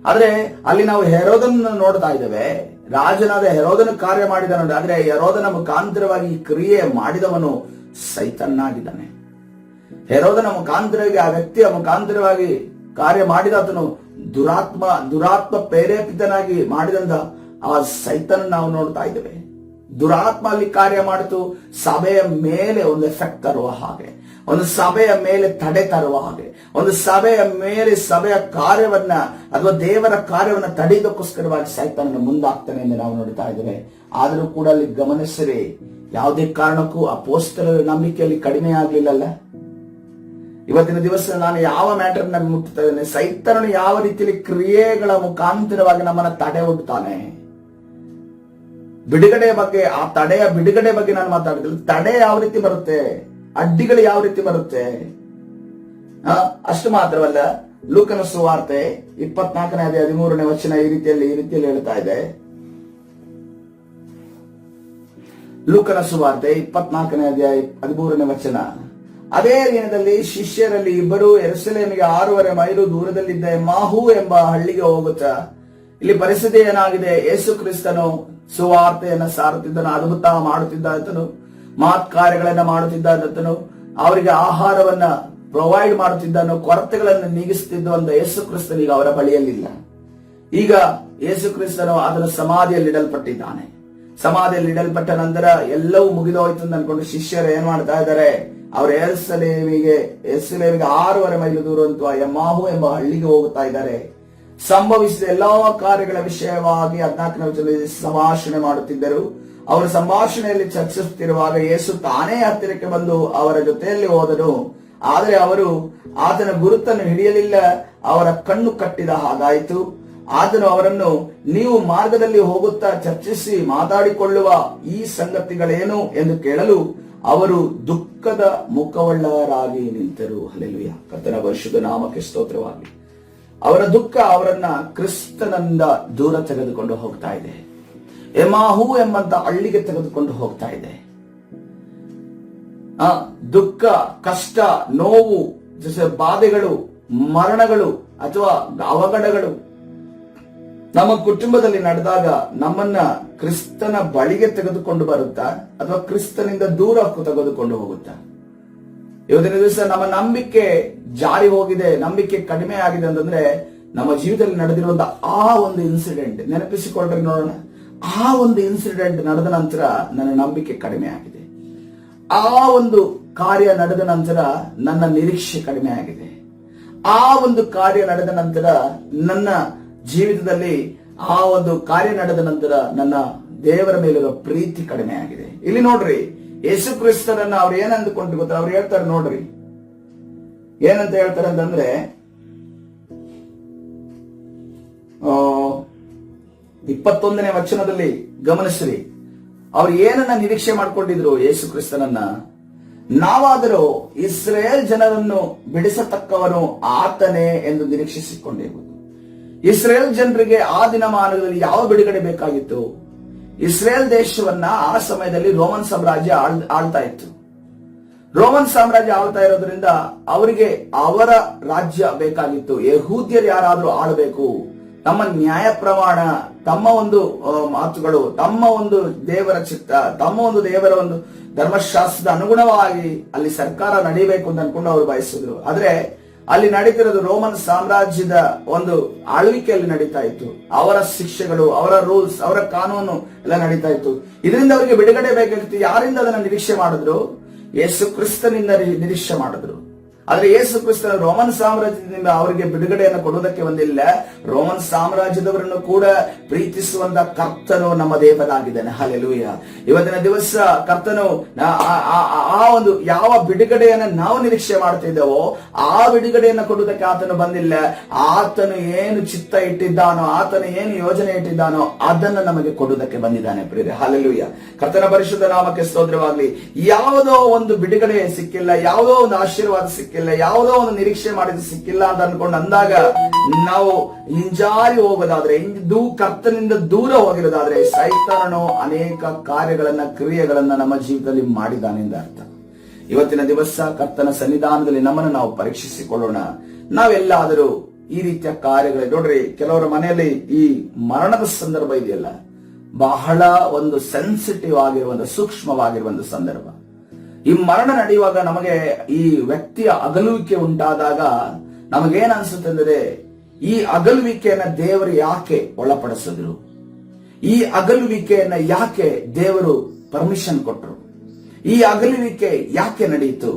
ಆದ್ರೆ ಅಲ್ಲಿ ನಾವು ಹೆರೋದನ್ನ ನೋಡ್ತಾ ಇದ್ದೇವೆ, ರಾಜನಾದ ಹೆರೋದನ ಕಾರ್ಯ ಮಾಡಿದನು. ಆದ್ರೆ ಹೆರೋದನ ಮುಖಾಂತರವಾಗಿ ಈ ಕ್ರಿಯೆ ಮಾಡಿದವನು ಸೈತಾನನಾಗಿದ್ದಾನೆ. ಹೆರೋದನ ಮುಖಾಂತರವಾಗಿ, ಆ ವ್ಯಕ್ತಿಯ ಮುಖಾಂತರವಾಗಿ ಕಾರ್ಯ ಮಾಡಿದಾತನು ದುರಾತ್ಮ ಪ್ರೇರೇಪಿತನಾಗಿ ಮಾಡಿದಂತ ಆ ಸೈತಾನ ನಾವು ನೋಡ್ತಾ ಇದ್ದೇವೆ. ದುರಾತ್ಮ ಅಲ್ಲಿ ಕಾರ್ಯ ಮಾಡಿತು, ಸಭೆಯ ಮೇಲೆ ಒಂದು ಎಫೆಕ್ಟ್ ತರುವ ಹಾಗೆ, ಒಂದು ಸಭೆಯ ಮೇಲೆ ತಡೆ ತರುವ ಹಾಗೆ, ಒಂದು ಸಭೆಯ ಮೇಲೆ ಸಭೆಯ ಕಾರ್ಯವನ್ನ ಅಥವಾ ದೇವರ ಕಾರ್ಯವನ್ನ ತಡೆಯೋದಕ್ಕೋಸ್ಕರವಾಗಿ ಸೈತಾನನ ಮುಂದಾಗ್ತಾನೆ ಎಂದು ನಾವು ನೋಡ್ತಾ ಇದ್ದೇವೆ. ಆದರೂ ಕೂಡ ಅಲ್ಲಿ ಗಮನಿಸಿರಿ, ಯಾವುದೇ ಕಾರಣಕ್ಕೂ ಅಪೊಸ್ತಲರ ನಂಬಿಕೆಯಲ್ಲಿ ಕಡಿಮೆ ಆಗ್ಲಿಲ್ಲಲ್ಲ. ಇವತ್ತಿನ ದಿವಸ ನಾನು ಯಾವ ಮ್ಯಾಟರ್ ಮುಟ್ತಾ ಇದ್ದೇನೆ, ಸೈತಾನನು ಯಾವ ರೀತಿಯಲ್ಲಿ ಕ್ರಿಯೆಗಳ ಮುಖಾಂತರವಾಗಿ ನಮ್ಮನ್ನ ತಡೆ ಒಡ್ತಾನೆ. ಬಿಡುಗಡೆಯ ಬಗ್ಗೆ, ಆ ತಡೆಯ ಬಿಡುಗಡೆ ಬಗ್ಗೆ ನಾನು ಮಾತಾಡಿದ್ರೆ, ತಡೆ ಯಾವ ರೀತಿ ಬರುತ್ತೆ, ಅಡ್ಡಿಗಳು ಯಾವ ರೀತಿ ಬರುತ್ತೆ. ಅಷ್ಟು ಮಾತ್ರವಲ್ಲ, ಲೂಕನ ಸುವಾರ್ತೆ 24ನೇ ಅಧ್ಯಾಯ 13ನೇ ವಚನ ಈ ರೀತಿಯಲ್ಲಿ ಹೇಳ್ತಾ ಇದೆ. ಲೂಕನ ಸುವಾರ್ತೆ 24ನೇ ಅಧ್ಯಾಯ 13ನೇ ವಚನ. ಅದೇ ದಿನದಲ್ಲಿ ಶಿಷ್ಯರಲ್ಲಿ ಇಬ್ಬರು ಯೆರೂಸಲೇಮಿಗೆ 6.5 ಮೈಲು ದೂರದಲ್ಲಿದ್ದ ಎಮ್ಮಾಹು ಎಂಬ ಹಳ್ಳಿಗೆ ಹೋಗುತ್ತಾ, ಇಲ್ಲಿ ಪರಿಸ್ಥಿತಿ ಏನಾಗಿದೆ, ಯೇಸು ಕ್ರಿಸ್ತನು ಸುವಾರ್ತೆಯನ್ನ ಸಾರುತ್ತಿದ್ದನು, ಅದ್ಭುತ ಮಾಡುತ್ತಿದ್ದಾತನು, ಮಹತ್ ಕಾರ್ಯಗಳನ್ನ ಮಾಡುತ್ತಿದ್ದಾತನು, ಅವರಿಗೆ ಆಹಾರವನ್ನ ಪ್ರೊವೈಡ್ ಮಾಡುತ್ತಿದ್ದನು, ಕೊರತೆಗಳನ್ನು ನೀಗಿಸುತ್ತಿದ್ದ ಯೇಸು ಕ್ರಿಸ್ತನೀಗ ಅವರ ಬಳಿಯಲ್ಲಿಲ್ಲ. ಈಗ ಯೇಸು ಕ್ರಿಸ್ತನು ಅದನ್ನು ಸಮಾಧಿಯಲ್ಲಿ ಇಡಲ್ಪಟ್ಟಿದ್ದಾನೆ. ಸಮಾಧಿಯಲ್ಲಿ ಇಡಲ್ಪಟ್ಟ ನಂತರ ಎಲ್ಲವೂ ಮುಗಿದೋಯ್ತು ಅಂತ ಅನ್ಕೊಂಡು ಶಿಷ್ಯರು ಏನ್ ಮಾಡ್ತಾ ಇದ್ದಾರೆ, ಅವರು ಯೆರೂಸಲೇಮಿಗೆ 6.5 ಮೈಲು ದೂರ ಎಮ್ಮಾಹು ಎಂಬ ಹಳ್ಳಿಗೆ ಹೋಗುತ್ತಾ ಇದ್ದಾರೆ. ಸಂಭವಿಸಿದ ಎಲ್ಲಾ ಕಾರ್ಯಗಳ ವಿಷಯವಾಗಿ 14ನೇ ವಚನದಲ್ಲಿ ಸಂಭಾಷಣೆ ಮಾಡುತ್ತಿದ್ದರು. ಅವರ ಸಂಭಾಷಣೆಯಲ್ಲಿ ಚರ್ಚಿಸುತ್ತಿರುವಾಗ ಯೇಸು ತಾನೇ ಹತ್ತಿರಕ್ಕೆ ಬಂದು ಅವರ ಜೊತೆಯಲ್ಲಿ ಹೋದನು. ಆದರೆ ಅವರು ಆತನ ಗುರುತನ್ನು ಹಿಡಿಯಲಿಲ್ಲ, ಅವರ ಕಣ್ಣು ಕಟ್ಟಿದ ಹಾಗಾಯಿತು. ಆತನು ಅವರನ್ನು, ನೀವು ಮಾರ್ಗದಲ್ಲಿ ಹೋಗುತ್ತಾ ಚರ್ಚಿಸಿ ಮಾತಾಡಿಕೊಳ್ಳುವ ಈ ಸಂಗತಿಗಳೇನು ಎಂದು ಕೇಳಲು ಅವರು ದುಃಖದ ಮುಖವುಳ್ಳವರಾಗಿ ನಿಂತರು. ಹಲ್ಲೆಲೂಯ. ಕರ್ತನ ಪರಿಶುದ್ಧ ನಾಮಕ್ಕೆ ಸ್ತೋತ್ರವಾಗಲಿ. ಅವರ ದುಃಖ ಅವರನ್ನ ಕ್ರಿಸ್ತನಿಂದ ದೂರ ತೆಗೆದುಕೊಂಡು ಹೋಗ್ತಾ ಇದೆ. ಎಮ್ಮಾಹು ಎಂಬಂತ ಹಳ್ಳಿಗೆ ತೆಗೆದುಕೊಂಡು ಹೋಗ್ತಾ ಇದೆ. ದುಃಖ, ಕಷ್ಟ, ನೋವು, ಬಾಧೆಗಳು, ಮರಣಗಳು ಅಥವಾ ಅವಘಡಗಳು ನಮ್ಮ ಕುಟುಂಬದಲ್ಲಿ ನಡೆದಾಗ ನಮ್ಮನ್ನ ಕ್ರಿಸ್ತನ ಬಳಿಗೆ ತೆಗೆದುಕೊಂಡು ಬರುತ್ತಾ ಅಥವಾ ಕ್ರಿಸ್ತನಿಂದ ದೂರ ತೆಗೆದುಕೊಂಡು ಹೋಗುತ್ತಾ? ಇವತ್ತಿನ ದಿವಸ ನಮ್ಮ ನಂಬಿಕೆ ಜಾರಿ ಹೋಗಿದೆ, ನಂಬಿಕೆ ಕಡಿಮೆ ಆಗಿದೆ ಅಂತಂದ್ರೆ ನಮ್ಮ ಜೀವಿತದಲ್ಲಿ ನಡೆದಿರುವಂತಹ ಆ ಒಂದು ಇನ್ಸಿಡೆಂಟ್ ನೆನಪಿಸಿಕೊಂಡ್ರೆ ನೋಡೋಣ. ಆ ಒಂದು ಇನ್ಸಿಡೆಂಟ್ ನಡೆದ ನಂತರ ನನ್ನ ನಂಬಿಕೆ ಕಡಿಮೆ ಆಗಿದೆ. ಆ ಒಂದು ಕಾರ್ಯ ನಡೆದ ನಂತರ ನನ್ನ ನಿರೀಕ್ಷೆ ಕಡಿಮೆ ಆಗಿದೆ. ಆ ಒಂದು ಕಾರ್ಯ ನಡೆದ ನಂತರ ನನ್ನ ಜೀವಿತದಲ್ಲಿ ಆ ಒಂದು ಕಾರ್ಯ ನಡೆದ ನಂತರ ನನ್ನ ದೇವರ ಮೇಲಿರುವ ಪ್ರೀತಿ ಕಡಿಮೆ ಆಗಿದೆ. ಇಲ್ಲಿ ನೋಡ್ರಿ, ಯೇಸು ಕ್ರಿಸ್ತನನ್ನ ಅವ್ರು ಏನಂದುಕೊಂಡು ಗೊತ್ತಾ, ಅವ್ರು ಹೇಳ್ತಾರೆ ನೋಡ್ರಿ, ಏನಂತ ಹೇಳ್ತಾರೆ ಅಂತಂದ್ರೆ 21ನೇ ವಚನದಲ್ಲಿ ಗಮನಿಸ್ರಿ, ಅವ್ರು ಏನನ್ನ ನಿರೀಕ್ಷೆ ಮಾಡ್ಕೊಂಡಿದ್ರು ಯೇಸು ಕ್ರಿಸ್ತನನ್ನ. ನಾವಾದರೂ ಇಸ್ರೇಲ್ ಜನರನ್ನು ಬಿಡಿಸತಕ್ಕವನು ಆತನೇ ಎಂದು ನಿರೀಕ್ಷಿಸಿಕೊಂಡಿರುವುದು. ಇಸ್ರೇಲ್ ಜನರಿಗೆ ಆ ದಿನಮಾನಗಳಲ್ಲಿ ಯಾವ ಬಿಡುಗಡೆ ಬೇಕಾಗಿತ್ತು? ಇಸ್ರೇಲ್ ದೇಶವನ್ನ ಆ ಸಮಯದಲ್ಲಿ ರೋಮನ್ ಸಾಮ್ರಾಜ್ಯ ಆಳ್ತಾ ಇತ್ತು. ರೋಮನ್ ಸಾಮ್ರಾಜ್ಯ ಆಳ್ತಾ ಇರೋದ್ರಿಂದ ಅವರಿಗೆ ಅವರ ರಾಜ್ಯ ಬೇಕಾಗಿತ್ತು. ಯಹೂದ್ಯರು ಯಾರಾದ್ರೂ ಆಳಬೇಕು. ತಮ್ಮ ನ್ಯಾಯ ಪ್ರಮಾಣ, ತಮ್ಮ ಒಂದು ಮಾತುಗಳು, ತಮ್ಮ ಒಂದು ದೇವರ ಚಿತ್ತ, ತಮ್ಮ ಒಂದು ದೇವರ ಒಂದು ಧರ್ಮಶಾಸ್ತ್ರದ ಅನುಗುಣವಾಗಿ ಅಲ್ಲಿ ಸರ್ಕಾರ ನಡೀಬೇಕು ಅಂತ ಅನ್ಕೊಂಡು ಅವರು ಬಯಸಿದ್ರು. ಆದ್ರೆ ಅಲ್ಲಿ ನಡೀತಿರೋದು ರೋಮನ್ ಸಾಮ್ರಾಜ್ಯದ ಒಂದು ಆಳ್ವಿಕೆಯಲ್ಲಿ ನಡೀತಾ ಇತ್ತು. ಅವರ ಶಿಕ್ಷೆಗಳು, ಅವರ ರೂಲ್ಸ್, ಅವರ ಕಾನೂನು ಎಲ್ಲ ನಡೀತಾ ಇತ್ತು. ಇದರಿಂದ ಅವರಿಗೆ ಬಿಡುಗಡೆ ಬೇಕಾಗಿತ್ತು. ಯಾರಿಂದ ಅದನ್ನ ನಿರೀಕ್ಷೆ ಮಾಡಿದ್ರು? ಯೇಸು ಕ್ರಿಸ್ತನಿಂದ ನಿರೀಕ್ಷೆ ಮಾಡಿದ್ರು. ಆದ್ರೆ ಯೇಸು ಕ್ರಿಸ್ತನ ರೋಮನ್ ಸಾಮ್ರಾಜ್ಯದಿಂದ ಅವರಿಗೆ ಬಿಡುಗಡೆಯನ್ನು ಕೊಡುವುದಕ್ಕೆ ಬಂದಿಲ್ಲ. ರೋಮನ್ ಸಾಮ್ರಾಜ್ಯದವರನ್ನು ಕೂಡ ಪ್ರೀತಿಸುವಂತ ಕರ್ತನು ನಮ್ಮ ದೇವನಾಗಿದ್ದಾನೆ. ಹಲ್ಲೆಲೂಯ. ಇವತ್ತಿನ ದಿವಸ ಕರ್ತನು ಆ ಒಂದು ಯಾವ ಬಿಡುಗಡೆಯನ್ನು ನಾವು ನಿರೀಕ್ಷೆ ಮಾಡ್ತಿದ್ದೇವೋ ಆ ಬಿಡುಗಡೆಯನ್ನು ಕೊಡುವುದಕ್ಕೆ ಆತನು ಬಂದಿಲ್ಲ. ಆತನು ಏನು ಚಿತ್ತ ಇಟ್ಟಿದ್ದಾನೋ, ಆತನು ಏನು ಯೋಜನೆ ಇಟ್ಟಿದ್ದಾನೋ ಅದನ್ನು ನಮಗೆ ಕೊಡುವುದಕ್ಕೆ ಬಂದಿದ್ದಾನೆ ಪ್ರಿಯರೇ. ಹಲ್ಲೆಲೂಯ. ಕರ್ತನ ಪರಿಶುದ್ಧ ನಾಮಕ್ಕೆ ಸ್ತೋತ್ರವಾಗಲಿ. ಯಾವುದೋ ಒಂದು ಬಿಡುಗಡೆ ಸಿಕ್ಕಿಲ್ಲ, ಯಾವುದೋ ಒಂದು ಆಶೀರ್ವಾದ ಸಿಕ್ಕಿಲ್ಲ, ಯಾವುದೋ ಒಂದು ನಿರೀಕ್ಷೆ ಮಾಡಿದ ಸಿಕ್ಕಿಲ್ಲ ಅಂತ ಅನ್ಕೊಂಡು ಅಂದಾಗ ನಾವು ಹಿಂಜಾರಿ ಹೋಗೋದಾದ್ರೆ, ಕರ್ತನಿಂದ ದೂರ ಹೋಗಿರೋದಾದ್ರೆ ಸೈತಾನನು ಅನೇಕ ಕಾರ್ಯಗಳನ್ನ, ಕ್ರಿಯೆಗಳನ್ನ ನಮ್ಮ ಜೀವಿತದಲ್ಲಿ ಮಾಡಿದ್ದಾನೆ ಎಂದು ಅರ್ಥ. ಇವತ್ತಿನ ದಿವಸ ಕರ್ತನ ಸನ್ನಿಧಾನದಲ್ಲಿ ನಮ್ಮನ್ನು ನಾವು ಪರೀಕ್ಷಿಸಿಕೊಳ್ಳೋಣ. ನಾವೆಲ್ಲಾದರೂ ಈ ರೀತಿಯ ಕಾರ್ಯಗಳು ನೋಡ್ರಿ, ಕೆಲವರ ಮನೆಯಲ್ಲಿ ಈ ಮರಣದ ಸಂದರ್ಭ ಇದೆಯಲ್ಲ, ಬಹಳ ಒಂದು ಸೆನ್ಸಿಟಿವ್ ಆಗಿರುವಂತಹ ಸೂಕ್ಷ್ಮವಾಗಿರುವಂತಹ ಸಂದರ್ಭ. ಈ ಮರಣ ನಡೆಯುವಾಗ ನಮಗೆ ಈ ವ್ಯಕ್ತಿಯ ಅಗಲುವಿಕೆ ಉಂಟಾದಾಗ ನಮಗೇನ್ ಅನ್ಸುತ್ತೆ ಅಂದ್ರೆ, ಈ ಅಗಲುವಿಕೆಯನ್ನ ದೇವರು ಯಾಕೆ ಒಳಪಡಿಸಿದ್ರು, ಈ ಅಗಲುವಿಕೆಯನ್ನ ಯಾಕೆ ದೇವರು ಪರ್ಮಿಷನ್ ಕೊಟ್ಟರು, ಈ ಅಗಲುವಿಕೆ ಯಾಕೆ ನಡೆಯಿತು.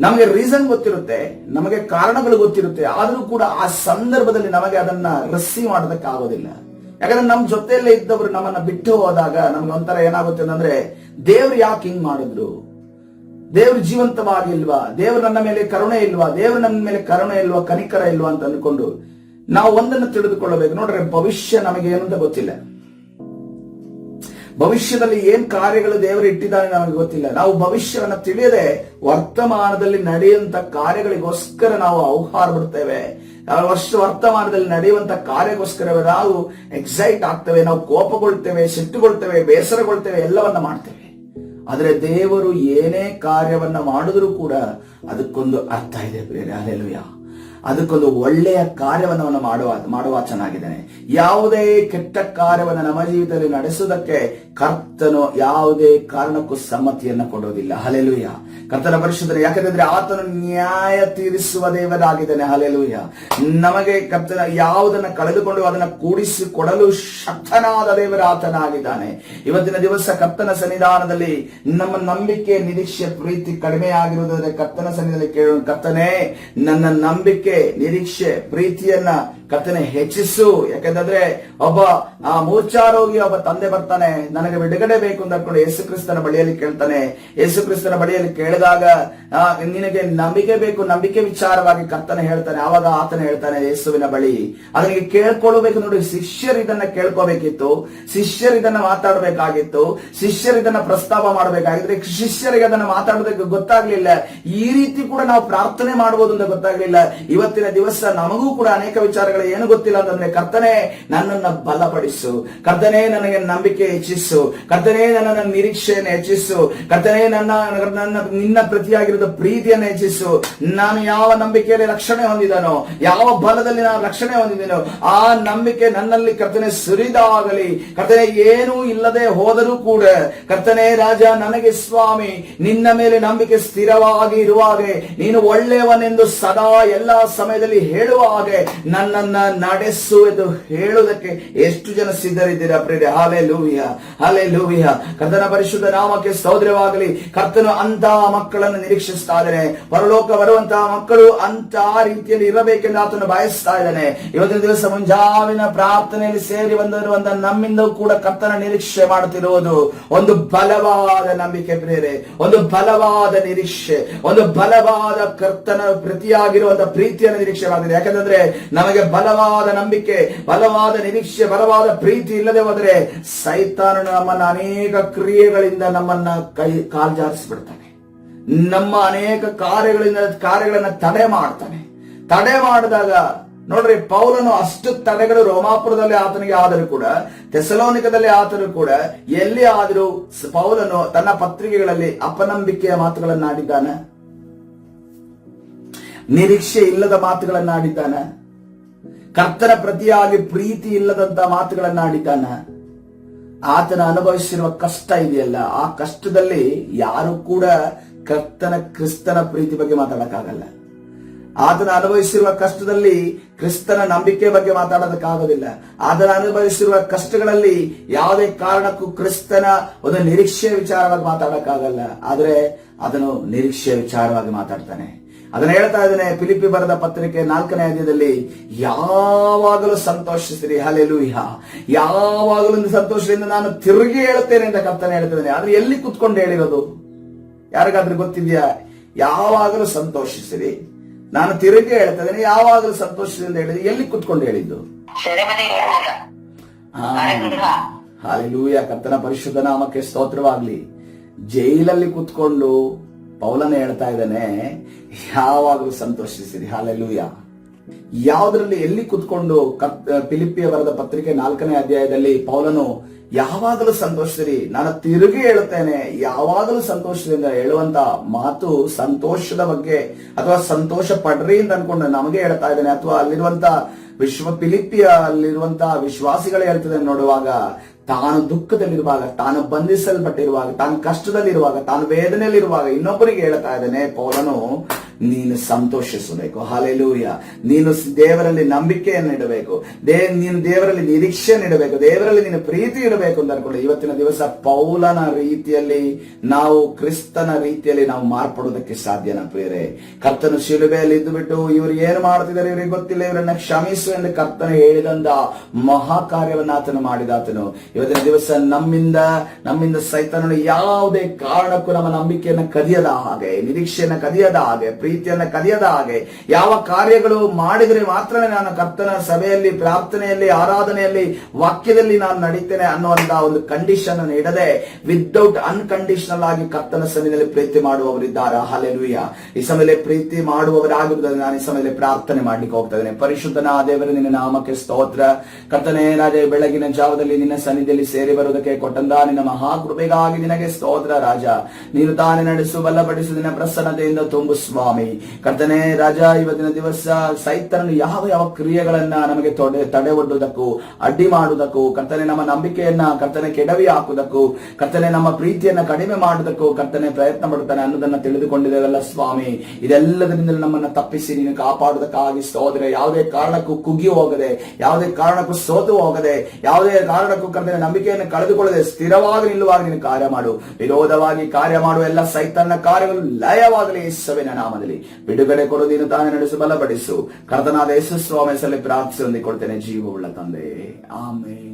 ನಮಗೆ ರೀಸನ್ ಗೊತ್ತಿರುತ್ತೆ, ನಮಗೆ ಕಾರಣಗಳು ಗೊತ್ತಿರುತ್ತೆ, ಆದರೂ ಕೂಡ ಆ ಸಂದರ್ಭದಲ್ಲಿ ನಮಗೆ ಅದನ್ನ ರಿಸೀವ್ ಮಾಡೋದಕ್ಕೆ ಆಗೋದಿಲ್ಲ. ಯಾಕಂದ್ರೆ ನಮ್ಮ ಜೊತೆಯಲ್ಲೇ ಇದ್ದವರು ನಮ್ಮನ್ನ ಬಿಟ್ಟು ಹೋದಾಗ ನಮ್ಗೆ ಒಂಥರ ಏನಾಗುತ್ತೆ ಅಂದ್ರೆ, ದೇವ್ರು ಯಾಕೆ ಹಿಂಗ್ ಮಾಡಿದ್ರು, ದೇವ್ರು ಜೀವಂತವಾಗಿಲ್ವಾ, ದೇವ್ರು ನನ್ನ ಮೇಲೆ ಕರುಣೆ ಇಲ್ವಾ, ದೇವ್ರು ನನ್ನ ಮೇಲೆ ಕರುಣೆ ಇಲ್ವಾ, ಕನಿಕರ ಇಲ್ವಾ ಅಂತ ಅಂದ್ಕೊಂಡು ನಾವು ಒಂದನ್ನು ತಿಳಿದುಕೊಳ್ಳಬೇಕು. ನೋಡ್ರೆ, ಭವಿಷ್ಯ ನಮಗೆ ಏನಂತ ಗೊತ್ತಿಲ್ಲ. ಭವಿಷ್ಯದಲ್ಲಿ ಏನ್ ಕಾರ್ಯಗಳು ದೇವರು ಇಟ್ಟಿದ್ದಾನೆ ನಮಗೆ ಗೊತ್ತಿಲ್ಲ. ನಾವು ಭವಿಷ್ಯವನ್ನ ತಿಳಿಯದೆ ವರ್ತಮಾನದಲ್ಲಿ ನಡೆಯುವಂತ ಕಾರ್ಯಗಳಿಗೋಸ್ಕರ ನಾವು ಆಹಾರ ಬಿಡ್ತೇವೆ. ವರ್ತಮಾನದಲ್ಲಿ ನಡೆಯುವಂತ ಕಾರ್ಯಕ್ಕೋಸ್ಕರ ನಾವು ಎಕ್ಸೈಟ್ ಆಗ್ತೇವೆ, ನಾವು ಕೋಪಗೊಳ್ತೇವೆ, ಸಿಟ್ಟುಗೊಳ್ತೇವೆ, ಬೇಸರಗೊಳ್ತೇವೆ, ಎಲ್ಲವನ್ನ ಮಾಡ್ತೇವೆ. ಆದ್ರೆ ದೇವರು ಏನೇ ಕಾರ್ಯವನ್ನ ಮಾಡಿದ್ರೂ ಕೂಡ ಅದಕ್ಕೊಂದು ಅರ್ಥ ಇದೆ ಪ್ರಿಯರೇ. ಹಲ್ಲೆಲೂಯಾ. ಅದಕ್ಕೊಂದು ಒಳ್ಳೆಯ ಕಾರ್ಯವನ್ನು ಮಾಡುವ ಚೆನ್ನಾಗಿದ್ದಾನೆ. ಯಾವುದೇ ಕೆಟ್ಟ ಕಾರ್ಯವನ್ನು ನಮ್ಮ ಜೀವಿತದಲ್ಲಿ ನಡೆಸುವುದಕ್ಕೆ ಕರ್ತನು ಯಾವುದೇ ಕಾರಣಕ್ಕೂ ಸಮ್ಮತಿಯನ್ನ ಕೊಡೋದಿಲ್ಲ. ಹಲ್ಲೆಲೂಯಾ. ಕರ್ತನ ಪರಿಶುದ್ಧನೆ. ಯಾಕಂದ್ರೆ ಆತನು ನ್ಯಾಯ ತೀರಿಸುವ ದೇವರಾಗಿದ್ದಾನೆ. ಹಲ್ಲೆಲೂಯಾ. ನಮಗೆ ಕರ್ತನ ಯಾವುದನ್ನ ಕಳೆದುಕೊಂಡು ಅದನ್ನ ಕೂಡಿಸಿ ಕೊಡಲು ಶಕ್ತನಾದ ದೇವರ ಆತನಾಗಿದ್ದಾನೆ. ಇವತ್ತಿನ ದಿವಸ ಕರ್ತನ ಸನ್ನಿಧಾನದಲ್ಲಿ ನಮ್ಮ ನಂಬಿಕೆ, ನಿರೀಕ್ಷೆ, ಪ್ರೀತಿ ಕಡಿಮೆ ಆಗಿರುವುದಾದ್ರೆ ಕರ್ತನ ಸನ್ನಿಧಾನದಲ್ಲಿ ಕೇಳೋಣ, ಕರ್ತನೇ ನನ್ನ ನಂಬಿಕೆ, ನಿರೀಕ್ಷೆ, ಪ್ರೀತಿಯನ್ನ ಕರ್ತನೆ ಹೆಚ್ಚಿಸು. ಯಾಕಂದ್ರೆ ಒಬ್ಬ ಮೂರ್ಛಾರೋಗಿ ಒಬ್ಬ ತಂದೆ ಬರ್ತಾನೆ, ನನಗೆ ಬಿಡುಗಡೆ ಬೇಕು ಅಂತ ಅನ್ಕೊಂಡು ಯೇಸು ಕ್ರಿಸ್ತನ ಬಳಿಯಲ್ಲಿ ಕೇಳ್ತಾನೆ. ಯೇಸು ಕ್ರಿಸ್ತನ ಬಳಿಯಲ್ಲಿ ಕೇಳಿದಾಗ ನಿನಗೆ ನಂಬಿಕೆ ಬೇಕು, ನಂಬಿಕೆ ವಿಚಾರವಾಗಿ ಕರ್ತನೆ ಹೇಳ್ತಾನೆ. ಆವಾಗ ಆತನ ಹೇಳ್ತಾನೆ ಯೇಸುವಿನ ಬಳಿ ಅದನಿಗೆ ಕೇಳ್ಕೊಳ್ಬೇಕು. ನೋಡಿ, ಶಿಷ್ಯರು ಇದನ್ನ ಕೇಳ್ಕೋಬೇಕಿತ್ತು, ಶಿಷ್ಯರು ಇದನ್ನ ಮಾತಾಡಬೇಕಾಗಿತ್ತು, ಶಿಷ್ಯರು ಇದನ್ನ ಪ್ರಸ್ತಾವ ಮಾಡಬೇಕಾಗಿದ್ರೆ ಶಿಷ್ಯರಿಗೆ ಅದನ್ನ ಮಾತಾಡೋದಕ್ಕೆ ಗೊತ್ತಾಗ್ಲಿಲ್ಲ. ಈ ರೀತಿ ಕೂಡ ನಾವು ಪ್ರಾರ್ಥನೆ ಮಾಡಬಹುದು ಅಂತ ಗೊತ್ತಾಗ್ಲಿಲ್ಲ. ಇವತ್ತಿನ ದಿವಸ ನಮಗೂ ಕೂಡ ಅನೇಕ ವಿಚಾರಗಳು ಏನು ಗೊತ್ತಿಲ್ಲ ಅಂತಂದ್ರೆ, ಕರ್ತನೆ ನನ್ನನ್ನ ಬಲಪಡಿಸು, ಕರ್ತನೆ ನನಗೆ ನಂಬಿಕೆ ಹೆಚ್ಚಿಸು, ಕರ್ತನೆ ನನ್ನ ನಿರೀಕ್ಷೆಯನ್ನು ಹೆಚ್ಚಿಸು, ಕರ್ತನೆ ನಿನ್ನ ಪ್ರತಿಯಾಗಿರುವ ಪ್ರೀತಿಯನ್ನು ಹೆಚ್ಚಿಸು. ನಾನು ಯಾವ ನಂಬಿಕೆಯಲ್ಲಿ ರಕ್ಷಣೆ ಹೊಂದಿದನೋ, ಯಾವ ಬಲದಲ್ಲಿ ನಾನು ರಕ್ಷಣೆ ಹೊಂದಿದ್ದೇನೋ ಆ ನಂಬಿಕೆ ನನ್ನಲ್ಲಿ ಕರ್ತನೆ ಸುರಿದಾಗಲಿ. ಕರ್ತನೆ ಏನೂ ಇಲ್ಲದೆ ಹೋದರೂ ಕೂಡ ಕರ್ತನೆ ರಾಜ ನನಗೆ ಸ್ವಾಮಿ ನಿನ್ನ ಮೇಲೆ ನಂಬಿಕೆ ಸ್ಥಿರವಾಗಿ ಇರುವ ಹಾಗೆ, ನೀನು ಒಳ್ಳೆಯವನೆಂದು ಸದಾ ಎಲ್ಲಾ ಸಮಯದಲ್ಲಿ ಹೇಳುವ ಹಾಗೆ ನನ್ನನ್ನ ನಡೆಸು ಎಂದು ಹೇಳುವುದಕ್ಕೆ ಎಷ್ಟು ಜನ ಸಿದ್ಧರಿದ್ದೀರಾ ಪ್ರಿಯರೇ. Hallelujah, hallelujah. ಕರ್ತನ ಪರಿಶುದ್ಧ ನಾಮಕ್ಕೆ ಸ್ತೋತ್ರವಾಗಲಿ. ಕರ್ತನು ಅಂತ ಮಕ್ಕಳನ್ನು ನಿರೀಕ್ಷಿಸ್ತಾ ಇದ್ದಾನೆ. ಪರಲೋಕ ಬರುವಂತಹ ಮಕ್ಕಳು ಅಂತ ರೀತಿಯಲ್ಲಿ ಇರಬೇಕೆಂದು ಆತನು ಬಯಸ್ತಾ ಇದ್ದಾನೆ. ಇವತ್ತಿನ ದಿವಸ ಮುಂಜಾವಿನ ಪ್ರಾರ್ಥನೆಯಲ್ಲಿ ಸೇರಿ ಬಂದಿರುವಂತ ನಮ್ಮಿಂದ ಕೂಡ ಕರ್ತನ ನಿರೀಕ್ಷೆ ಮಾಡುತ್ತಿರುವುದು ಒಂದು ಬಲವಾದ ನಂಬಿಕೆ ಪ್ರಿಯರೇ, ಒಂದು ಬಲವಾದ ನಿರೀಕ್ಷೆ, ಒಂದು ಬಲವಾದ ಕರ್ತನ ಪ್ರತಿಯಾಗಿರುವಂತಹ ಪ್ರೀತಿಯನ್ನು ನಿರೀಕ್ಷೆ ಮಾಡಿದೆ. ಯಾಕಂದ್ರೆ ನಮಗೆ ಬಲವಾದ ನಂಬಿಕೆ, ಬಲವಾದ ನಿರೀಕ್ಷೆ, ಬಲವಾದ ಪ್ರೀತಿ ಇಲ್ಲದೆ ಹೋದರೆ ಸೈತಾನನು ನಮ್ಮನ್ನ ಅನೇಕ ಕ್ರಿಯೆಗಳಿಂದ ನಮ್ಮನ್ನ ಕಾಲ್ಜಾರಿಸಿಬಿಡ್ತಾನೆ. ನಮ್ಮ ಅನೇಕ ಕಾರ್ಯಗಳನ್ನ ತಡೆ ಮಾಡ್ತಾನೆ. ತಡೆ ಮಾಡಿದಾಗ ನೋಡ್ರಿ, ಪೌಲನು ಅಷ್ಟು ತಡೆಗಳು ರೋಮಾಪುರದಲ್ಲಿ ಆತನಿಗೆ ಆದರೂ ಕೂಡ, ಥೆಸಲೋನಿಕದಲ್ಲಿ ಆದರೂ ಕೂಡ, ಎಲ್ಲಿ ಆದರೂ ಪೌಲನು ತನ್ನ ಪತ್ರಿಕೆಗಳಲ್ಲಿ ಅಪನಂಬಿಕೆಯ ಮಾತುಗಳನ್ನಾಡಿದ್ದಾನ, ನಿರೀಕ್ಷೆ ಇಲ್ಲದ ಮಾತುಗಳನ್ನಾಡಿದ್ದಾನ, ಕರ್ತನ ಪ್ರತಿಯಾಗಿ ಪ್ರೀತಿ ಇಲ್ಲದಂತ ಮಾತುಗಳನ್ನಾಡಿದ್ದಾನ. ಆತನ ಅನುಭವಿಸಿರುವ ಕಷ್ಟ ಇದೆಯಲ್ಲ, ಆ ಕಷ್ಟದಲ್ಲಿ ಯಾರು ಕೂಡ ಕ್ರಿಸ್ತನ ಪ್ರೀತಿ ಬಗ್ಗೆ ಮಾತಾಡಕ್ಕಾಗಲ್ಲ. ಆತನ ಅನುಭವಿಸಿರುವ ಕಷ್ಟದಲ್ಲಿ ಕ್ರಿಸ್ತನ ನಂಬಿಕೆ ಬಗ್ಗೆ ಮಾತಾಡೋದಕ್ಕಾಗೋದಿಲ್ಲ. ಆತನ ಅನುಭವಿಸಿರುವ ಕಷ್ಟಗಳಲ್ಲಿ ಯಾವುದೇ ಕಾರಣಕ್ಕೂ ಕ್ರಿಸ್ತನ ಒಂದು ನಿರೀಕ್ಷೆಯ ವಿಚಾರವಾಗಿ ಮಾತಾಡಕ್ಕಾಗಲ್ಲ. ಆದ್ರೆ ಅದನ್ನು ನಿರೀಕ್ಷೆಯ ವಿಚಾರವಾಗಿ ಮಾತಾಡ್ತಾನೆ. ಅದನ್ನ ಹೇಳ್ತಾ ಇದ್ದಾನೆ ಫಿಲಿಪ್ಪಿ ಬರೆದ ಪತ್ರಿಕೆ 4ನೇ ಅಧ್ಯಾಯದಲ್ಲಿ, ಯಾವಾಗಲೂ ಸಂತೋಷಿಸಿರಿ. ಹಲ್ಲೆಲೂಯಾ. ಯಾವಾಗಲೂ ಸಂತೋಷದಿಂದ ನಾನು ತಿರುಗಿ ಹೇಳುತ್ತೇನೆ ಅಂತ ಕರ್ತನೆ ಹೇಳ್ತಿದ್ದಾನೆ. ಆದ್ರೆ ಎಲ್ಲಿ ಕುತ್ಕೊಂಡು ಹೇಳಿರೋದು ಯಾರಿಗಾದ್ರೂ ಗೊತ್ತಿದ್ಯಾ? ಯಾವಾಗಲೂ ಸಂತೋಷಿಸಿರಿ, ನಾನು ತಿರುಗಿ ಹೇಳ್ತಾ ಇದ್ದೇನೆ, ಯಾವಾಗಲೂ ಸಂತೋಷದಿಂದ ಹೇಳಿದ್ರೆ ಎಲ್ಲಿ ಕುತ್ಕೊಂಡು ಹೇಳಿದ್ದು? ಹಲ್ಲೆಲೂಯಾ. ಕರ್ತನ ಪರಿಶುದ್ಧ ನಾಮಕ್ಕೆ ಸ್ತೋತ್ರವಾಗ್ಲಿ. ಜೈಲಲ್ಲಿ ಕುತ್ಕೊಂಡು ಪೌಲನೇ ಹೇಳ್ತಾ ಇದ್ದಾನೆ, ಯಾವಾಗಲೂ ಸಂತೋಷಿಸಿರಿ. ಹಲ್ಲೆಲೂಯಾ. ಯಾವುದ್ರಲ್ಲಿ, ಎಲ್ಲಿ ಕುತ್ಕೊಂಡು? ಫಿಲಿಪ್ಪಿಯ ಬರೆದ ಪತ್ರಿಕೆ 4ನೇ ಅಧ್ಯಾಯದಲ್ಲಿ ಪೌಲನು ಯಾವಾಗಲೂ ಸಂತೋಷಿಸಿರಿ, ನಾನು ತಿರುಗಿ ಹೇಳುತ್ತೇನೆ, ಯಾವಾಗಲೂ ಸಂತೋಷದಿಂದ ಹೇಳುವಂತ ಮಾತು ಸಂತೋಷದ ಬಗ್ಗೆ ಅಥವಾ ಸಂತೋಷ ಪಡ್ರಿ ಅಂತ ಅನ್ಕೊಂಡು ನಮಗೆ ಹೇಳ್ತಾ ಇದ್ದಾನೆ, ಅಥವಾ ಅಲ್ಲಿರುವಂತ ಫಿಲಿಪ್ಪಿಯ ಅಲ್ಲಿರುವಂತಹ ವಿಶ್ವಾಸಿಗಳೇ ಹೇಳ್ತಿದ್ದಾನೆ. ನೋಡುವಾಗ ತಾನು ದುಃಖದಲ್ಲಿರುವಾಗ, ತಾನು ಬಂಧಿಸಲ್ಪಟ್ಟಿರುವಾಗ, ತಾನು ಕಷ್ಟದಲ್ಲಿರುವಾಗ, ತಾನು ವೇದನೆಯಲ್ಲಿರುವಾಗ ಇನ್ನೊಬ್ಬರಿಗೆ ಹೇಳ್ತಾ ಇದ್ದಾನೆ ಪೌಲನು, ನೀನು ಸಂತೋಷಿಸಬೇಕು. ಹಲ್ಲೆಲೂಯ. ನೀನು ದೇವರಲ್ಲಿ ನಂಬಿಕೆಯನ್ನು ಇಡಬೇಕು, ನೀನು ದೇವರಲ್ಲಿ ನಿರೀಕ್ಷೆಯನ್ನು ಇಡಬೇಕು, ದೇವರಲ್ಲಿ ನೀನು ಪ್ರೀತಿ ಇಡಬೇಕು ಅಂತ ಅನ್ಕೊಳ್ಳಿ. ಇವತ್ತಿನ ದಿವಸ ಪೌಲನ ರೀತಿಯಲ್ಲಿ ನಾವು, ಕ್ರಿಸ್ತನ ರೀತಿಯಲ್ಲಿ ನಾವು ಮಾರ್ಪಡೋದಕ್ಕೆ ಸಾಧ್ಯನಾ ಪ್ರಿಯರೇ? ಕರ್ತನು ಶಿಲುಬೆಯಲ್ಲಿ ಇದ್ದು ಬಿಟ್ಟು ಇವರು ಏನು ಮಾಡ್ತಿದ್ದಾರೆ ಇವರಿಗೆ ಗೊತ್ತಿಲ್ಲ, ಇವರನ್ನ ಕ್ಷಮಿಸು ಎಂದು ಕರ್ತನು ಹೇಳಿದಂತ ಮಹಾ ಕಾರ್ಯವನ್ನು ಆತನು ಮಾಡಿದಾತನು. ಇವತ್ತಿನ ದಿವಸ ನಮ್ಮಿಂದ ಸೈತಾನನು ಯಾವುದೇ ಕಾರಣಕ್ಕೂ ನಮ್ಮ ನಂಬಿಕೆಯನ್ನು ಕದಿಯದ ಹಾಗೆ, ನಿರೀಕ್ಷೆಯನ್ನು ಕದಿಯದ ಹಾಗೆ, ಪ್ರೀತಿಯನ್ನ ಕದಿಯದ ಹಾಗೆ, ಯಾವ ಕಾರ್ಯಗಳು ಮಾಡಿದರೆ ಮಾತ್ರ ನಾನು ಕರ್ತನ ಸಭೆಯಲ್ಲಿ, ಪ್ರಾರ್ಥನೆಯಲ್ಲಿ, ಆರಾಧನೆಯಲ್ಲಿ, ವಾಕ್ಯದಲ್ಲಿ ನಾನು ನಡೀತೇನೆ ಅನ್ನುವಂತಹ ಒಂದು ಕಂಡೀಷನ್ ಅನ್ನು ಇಡದೆ ವಿದೌಟ್ ಅನ್ಕಂಡೀಷನಲ್ ಆಗಿ ಕರ್ತನ ಸನ್ನಿಧಿಯಲ್ಲಿ ಪ್ರೀತಿ ಮಾಡುವವರಿದ್ದಾರೆ. ಹಲ್ಲೆಲೂಯ. ಈ ಸಮಯದಲ್ಲಿ ಪ್ರೀತಿ ಮಾಡುವವರಾಗಿರುವುದನ್ನು ನಾನು ಈ ಸಮಯದಲ್ಲಿ ಪ್ರಾರ್ಥನೆ ಮಾಡ್ಲಿಕ್ಕೆ ಹೋಗ್ತಾ ಇದ್ದೇನೆ. ಪರಿಶುದ್ಧನ ದೇವರ ನಿನ್ನ ನಾಮಕ್ಕೆ ಸ್ತೋತ್ರ. ಕರ್ತನೇ ರಾಜ, ಬೆಳಗಿನ ಜಾವದಲ್ಲಿ ನಿನ್ನ ಸನ್ನಿಧಿಯಲ್ಲಿ ಸೇರಿ ಬರುವುದಕ್ಕೆ ಕೊಟ್ಟಂತ ನಿನ್ನ ಮಹಾಕೃಪೆಗಾಗಿ ನಿನಗೆ ಸ್ತೋತ್ರ ರಾಜ. ನೀನು ತಾನೇ ನಡೆಸು, ಬಲಪಡಿಸು, ನಿನ್ನ ಪ್ರಸನ್ನತೆಯಿಂದ ತುಂಬು ಸ್ವಾಮಿ. ಕರ್ತನೇ ರಾಜ, ಇವತ್ತಿನ ದಿವಸ ಸೈತಾನನು ಯಾವ ಕ್ರಿಯೆಗಳನ್ನ ನಮಗೆ ತಡೆ ಒಡ್ಡುವುದಕ್ಕೂ, ಅಡ್ಡಿ ಮಾಡುವುದಕ್ಕೂ, ಕರ್ತನೆ ನಮ್ಮ ನಂಬಿಕೆಯನ್ನ ಕರ್ತನೆ ಕೆಡವಿ ಹಾಕುವುದಕ್ಕೂ, ಕರ್ತನೆ ನಮ್ಮ ಪ್ರೀತಿಯನ್ನ ಕಡಿಮೆ ಮಾಡುವುದಕ್ಕೂ ಕರ್ತನೆ ಪ್ರಯತ್ನ ಪಡುತ್ತಾನೆ ಅನ್ನೋದನ್ನ ತಿಳಿದುಕೊಂಡಿದ್ದೇವಲ್ಲ ಸ್ವಾಮಿ. ಇದೆಲ್ಲದರಿಂದ ನಮ್ಮನ್ನ ತಪ್ಪಿಸಿ ನೀನು ಕಾಪಾಡುವುದಕ್ಕಾಗಿ ಸ್ತೋತ್ರ. ಯಾವುದೇ ಕಾರಣಕ್ಕೂ ಕುಗ್ಗಿ ಹೋಗದೆ, ಯಾವುದೇ ಕಾರಣಕ್ಕೂ ಸೋತು ಹೋಗದೆ, ಯಾವುದೇ ಕಾರಣಕ್ಕೂ ಕರ್ತನೆ ನಂಬಿಕೆಯನ್ನು ಕಳೆದುಕೊಳ್ಳದೆ ಸ್ಥಿರವಾಗಿ ನಿಲ್ಲುವಾಗ ನೀನು ಕಾರ್ಯ ಮಾಡು. ವಿರೋಧವಾಗಿ ಕಾರ್ಯ ಮಾಡುವ ಎಲ್ಲ ಸೈತಾನನ ಕಾರ್ಯಗಳು ಲಯವಾಗಲಿ ಯೇಸುವಿನ ನಾಮದಲ್ಲಿ. ಬಿಡುಗಡೆ ಕೊಡು, ನೀನು ತಾನೇ ನಡೆಸು, ಬಲಪಡಿಸು. ಕರ್ತನಾದ ಯೇಸು ಸ್ವಾಮಿ ಹೆಸರಲ್ಲಿ ಪ್ರಾರ್ಥಿಸಿ ಹೊಂದಿಕೊಳ್ತೇನೆ ಜೀವವುಳ್ಳ ತಂದೆ. ಆಮೆನ್.